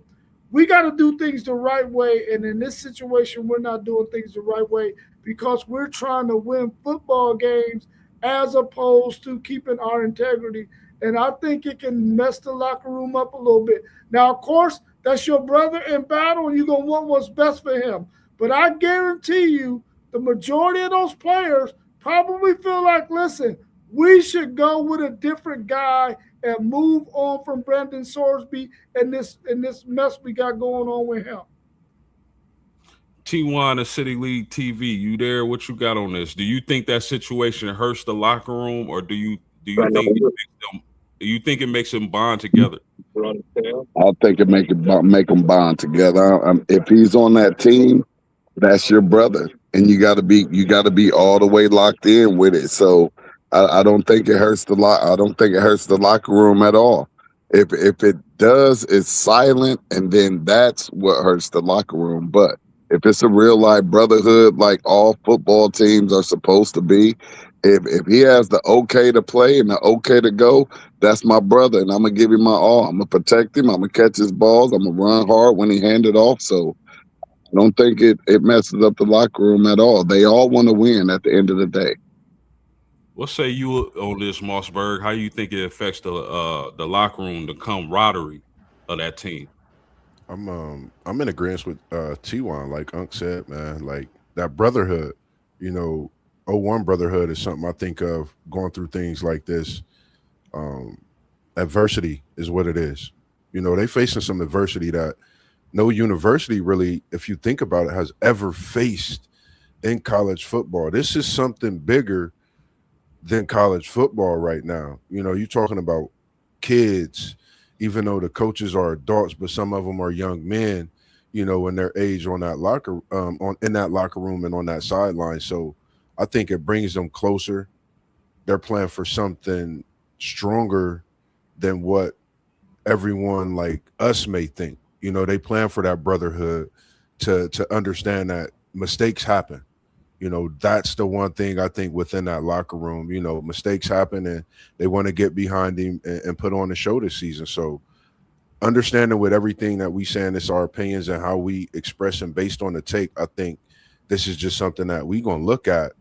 we got to do things the right way. And in this situation, we're not doing things the right way because we're trying to win football games as opposed to keeping our integrity. And I think it can mess the locker room up a little bit. Now, of course, that's your brother in battle, and you're going to want what's best for him. But I guarantee you, the majority of those players probably feel like, listen, we should go with a different guy and move on from Brandon Sorsby and this mess we got going on with him. T1 of City League TV, you there? What you got on this? Do you think that situation hurts the locker room, or do you think it makes them bond together? I think it make them bond together. If he's on that team, that's your brother, and you got to be all the way locked in with it. So I don't think it hurts I don't think it hurts the locker room at all. If it does, it's silent, and then that's what hurts the locker room. But if it's a real life brotherhood, like all football teams are supposed to be, if he has the okay to play and the okay to go, that's my brother, and I'm gonna give him my all. I'm gonna protect him. I'm gonna catch his balls. I'm gonna run hard when he hand it off. So Don't think it messes up the locker room at all. They all want to win at the end of the day. What say you on this, Mossberg? How you think it affects the locker room, the camaraderie of that team? I'm in agreement with T1, like Unc said, man. Like that brotherhood, you know, '01 brotherhood is something I think of going through things like this. Um, Adversity is what it is. You know, they facing some adversity that no university really, if you think about it, has ever faced in college football. This is something bigger than college football right now. You know, you're talking about kids, even though the coaches are adults, but some of them are young men, you know, in their age on that on in that locker room and on that sideline. So I think it brings them closer. They're playing for something stronger than what everyone like us may think. You know, they plan for that brotherhood to understand that mistakes happen. You know, that's the one thing I think within that locker room. You know, mistakes happen, and they want to get behind him and put on the show this season. So understanding with everything that we saying, it's our opinions and how we express them based on the take. I think this is just something that we gonna look at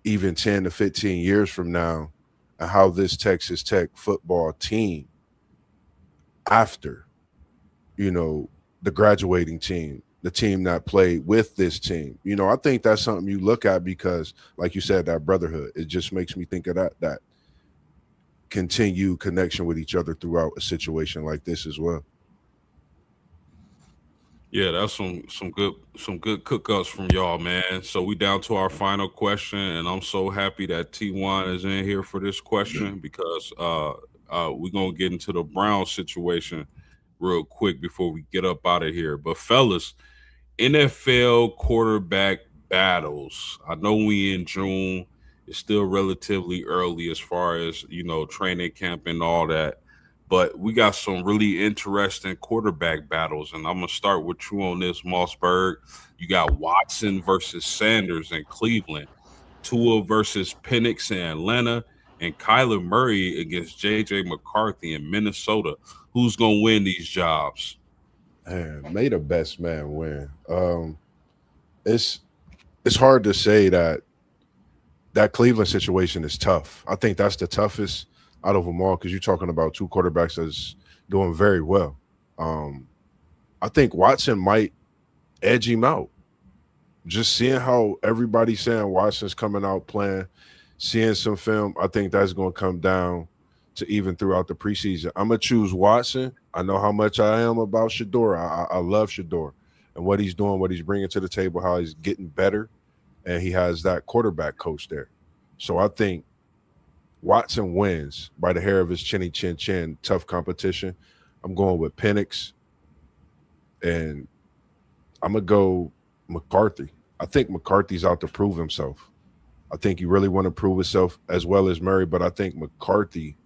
even 10 to 15 years from now, and how this Texas Tech football team after, you know, the graduating team, the team that played with this team. You know, I think that's something you look at because, like you said, that brotherhood. It just makes me think of that continued connection with each other throughout a situation like this as well. Yeah, that's some good cookups from y'all, man. So we down to our final question, and I'm so happy that T1 is in here for this question because we're gonna get into the Brown situation real quick before we get up out of here. But fellas, NFL quarterback battles. I know we in June. It's still relatively early as far as, training camp and all that. But we got some really interesting quarterback battles. And I'm going to start with you on this, Mossberg. You got Watson versus Sanders in Cleveland, Tua versus Penix in Atlanta, and Kyler Murray against J.J. McCarthy in Minnesota. Who's going to win these jobs? And may the best man win. It's it's hard to say that Cleveland situation is tough. I think that's the toughest out of them all because you're talking about two quarterbacks that's doing very well. Um, I think Watson might edge him out. Just seeing how everybody's saying Watson's coming out playing, seeing some film, I think that's going to come down to even throughout the preseason. I'm going to choose Watson. I know how much I am about Shador. I love Shador and what he's doing, what he's bringing to the table, how he's getting better, and he has that quarterback coach there. So I think Watson wins by the hair of his chinny chin chin. Tough competition. I'm going with Penix, and I'm gonna go McCarthy. I think McCarthy's out to prove himself. I think he really want to prove himself as well as Murray, but I think McCarthy,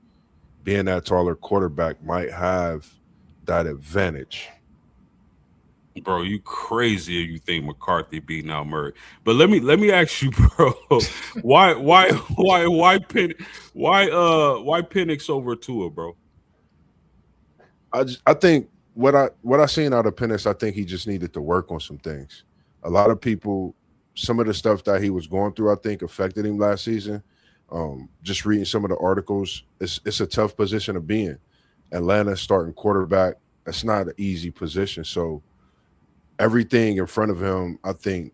being that taller quarterback, might have that advantage. Bro, you crazy if you think McCarthy beating out Murray. But let me ask you, bro, why Penix over Tua, bro? I think what I seen out of Pennis, I think he just needed to work on some things. A lot of people, some of the stuff that he was going through, I think affected him last season. Just reading some of the articles, it's a tough position to be in. Atlanta starting quarterback, that's not an easy position. So everything in front of him, I think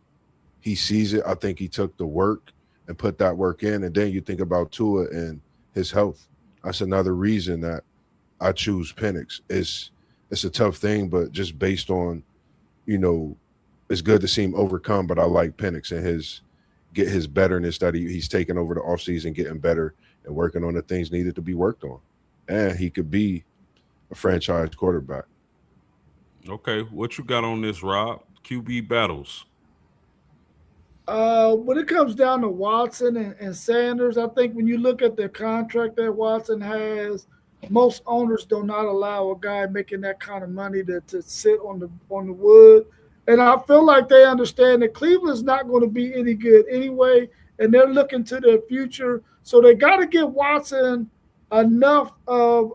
he sees it. I think he took the work and put that work in. And then you think about Tua and his health. That's another reason that I choose Penix. It's a tough thing, but just based on, you know, it's good to see him overcome. But I like Penix and his betterness that he's taken over the offseason, getting better and working on the things needed to be worked on. And he could be a franchise quarterback. Okay, what you got on this, Rob? QB battles. When it comes down to Watson and Sanders, I think when you look at the contract that Watson has, most owners do not allow a guy making that kind of money to sit on the wood. And I feel like they understand that Cleveland's not going to be any good anyway, and they're looking to their future. So they got to give Watson enough of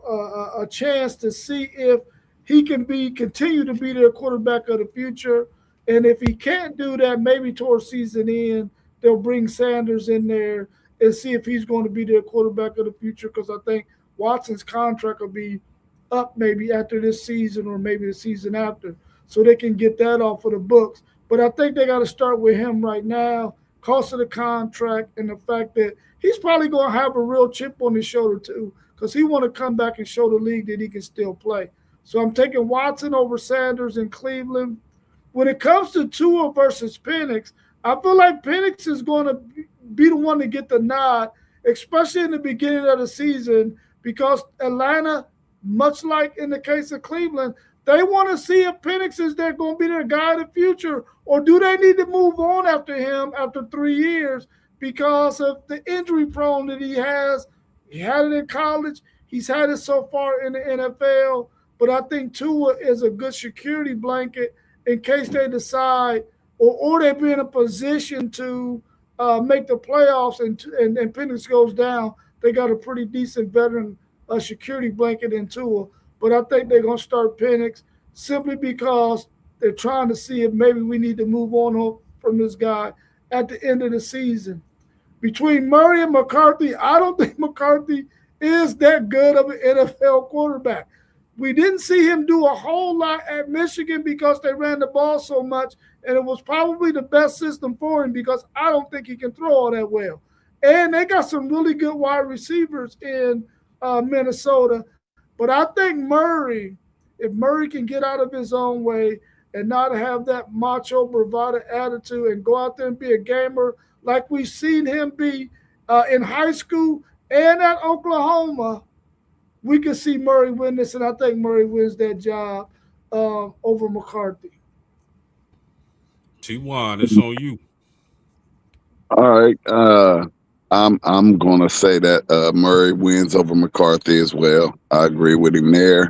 a chance to see if he can continue to be their quarterback of the future. And if he can't do that, maybe towards season end, they'll bring Sanders in there and see if he's going to be their quarterback of the future. Because I think Watson's contract will be up maybe after this season or maybe the season after, so they can get that off of the books. But I think they got to start with him right now. Cost of the contract and the fact that he's probably going to have a real chip on his shoulder too, because he want to come back and show the league that he can still play. So I'm taking Watson over Sanders in Cleveland. When it comes to Tua versus Penix, I feel like Penix is going to be the one to get the nod, especially in the beginning of the season, because Atlanta, much like in the case of Cleveland, they want to see if Penix is there going to be their guy in the future, or do they need to move on after him after 3 years because of the injury prone that he has. He had it in college. He's had it so far in the NFL. But I think Tua is a good security blanket in case they decide or they be in a position to make the playoffs and Penix goes down. They got a pretty decent veteran security blanket in Tua. But I think they're going to start Penix simply because they're trying to see if maybe we need to move on from this guy at the end of the season. Between Murray and McCarthy, I don't think McCarthy is that good of an NFL quarterback. We didn't see him do a whole lot at Michigan because they ran the ball so much, and it was probably the best system for him because I don't think he can throw all that well. And they got some really good wide receivers in Minnesota. But I think Murray, if Murray can get out of his own way and not have that macho bravado attitude and go out there and be a gamer like we've seen him be in high school and at Oklahoma, we can see Murray win this, and I think Murray wins that job over McCarthy. T1, it's on you. All right. I'm gonna say that Murray wins over McCarthy as well. I agree with him there.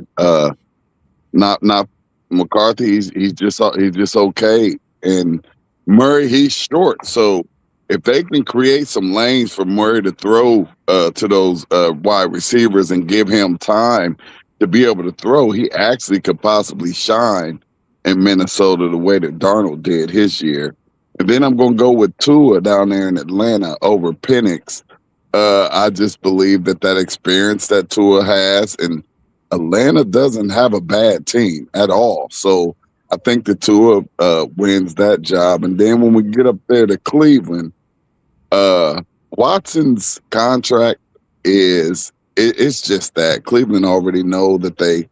Not McCarthy. He's just okay, and Murray, he's short. So if they can create some lanes for Murray to throw to those wide receivers and give him time to be able to throw, he actually could possibly shine in Minnesota the way that Darnold did his year. And then I'm going to go with Tua down there in Atlanta over Penix. I just believe that experience that Tua has, and Atlanta doesn't have a bad team at all. So I think the Tua wins that job. And then when we get up there to Cleveland, Watson's contract it's just that Cleveland already know that they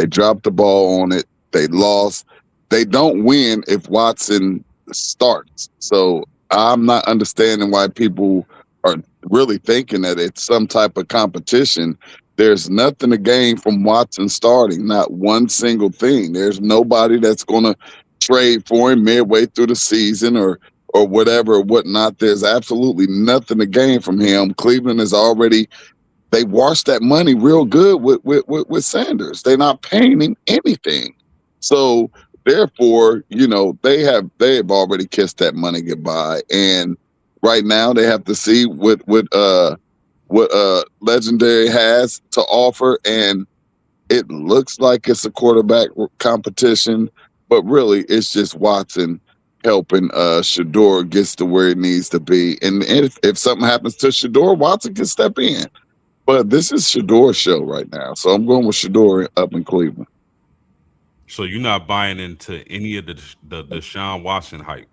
dropped the ball on it. They lost. They don't win if Watson starts. So I'm not understanding why people are really thinking that it's some type of competition. There's nothing to gain from Watson starting, not one single thing. There's nobody that's going to trade for him midway through the season or whatever or whatnot. There's absolutely nothing to gain from him. Cleveland is already, they washed that money real good with Sanders. They're not paying him anything. So therefore, they have already kissed that money goodbye. And right now they have to see what Legendary has to offer, and it looks like it's a quarterback competition, but really it's just Watson helping Shador gets to where it needs to be. And if something happens to Shador, Watson can step in. But this is Shador's show right now, so I'm going with Shador up in Cleveland. So you're not buying into any of the Deshaun Watson hype?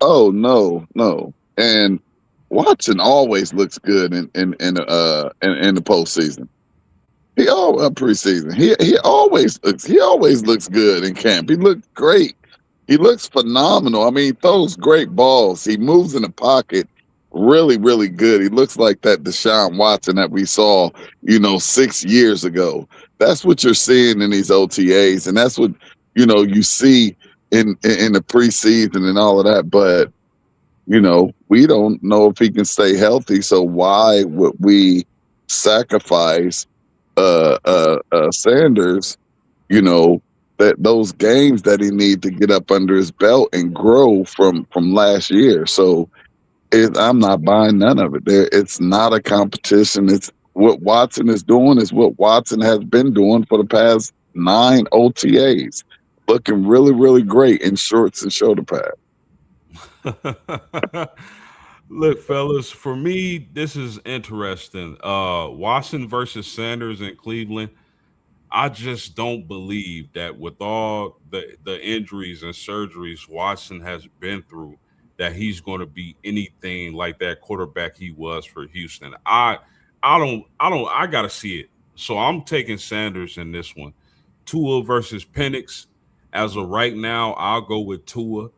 Oh no. And Watson always looks good in the postseason. Preseason. He always looks good in camp. He looked great. He looks phenomenal. I mean, he throws great balls. He moves in the pocket really, really good. He looks like that Deshaun Watson that we saw, 6 years ago. That's what you're seeing in these OTAs, and that's what you see in the preseason and all of that. But we don't know if he can stay healthy. So why would we sacrifice Sanders? That those games that he need to get up under his belt and grow from last year. So I'm not buying none of it. It's not a competition. It's what Watson is doing is what Watson has been doing for the past 9 OTAs. looking really, really great in shorts and shoulder pads. Look, fellas, for me, this is interesting. Watson versus Sanders in Cleveland. I just don't believe that with all the injuries and surgeries Watson has been through, that he's going to be anything like that quarterback he was for Houston. I gotta see it. So I'm taking Sanders in this one. Tua versus Penix. As of right now, I'll go with Tua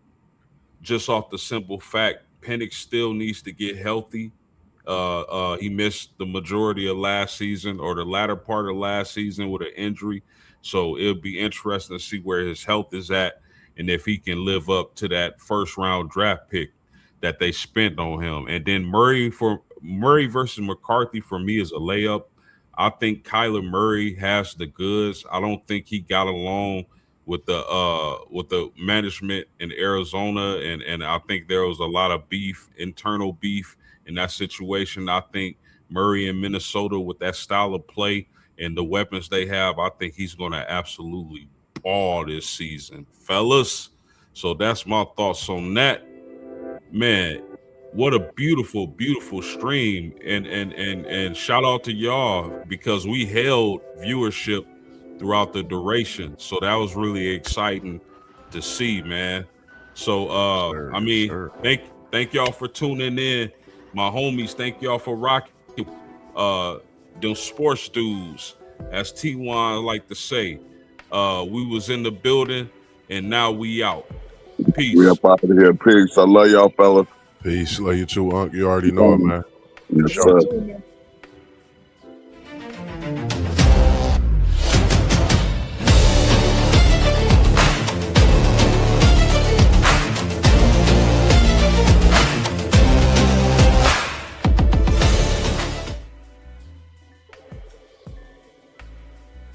just off the simple fact Penix still needs to get healthy. He missed the majority of last season or the latter part of last season with an injury. So it'll be interesting to see where his health is at and if he can live up to that first round draft pick that they spent on him. And then Murray versus McCarthy for me is a layup. I think Kyler Murray has the goods. I don't think he got along with the management in Arizona, and I think there was a lot of beef, internal beef in that situation. I think Murray in Minnesota with that style of play and the weapons they have, I think he's going to absolutely ball this season, fellas. So that's my thoughts on that. Man, what a beautiful, beautiful stream. And shout out to y'all because we held viewership throughout the duration. So that was really exciting to see, man. So Sir, I yes, mean, sir. thank y'all for tuning in. My homies, thank y'all for rocking uh them sports dudes, as T1 like to say. We was in the building and now we out. We Peace. up out of here. Peace. I love y'all, fellas. Peace. Love you too, Unc. You already know it, man. For Yes, Love sure. you sir. too, man.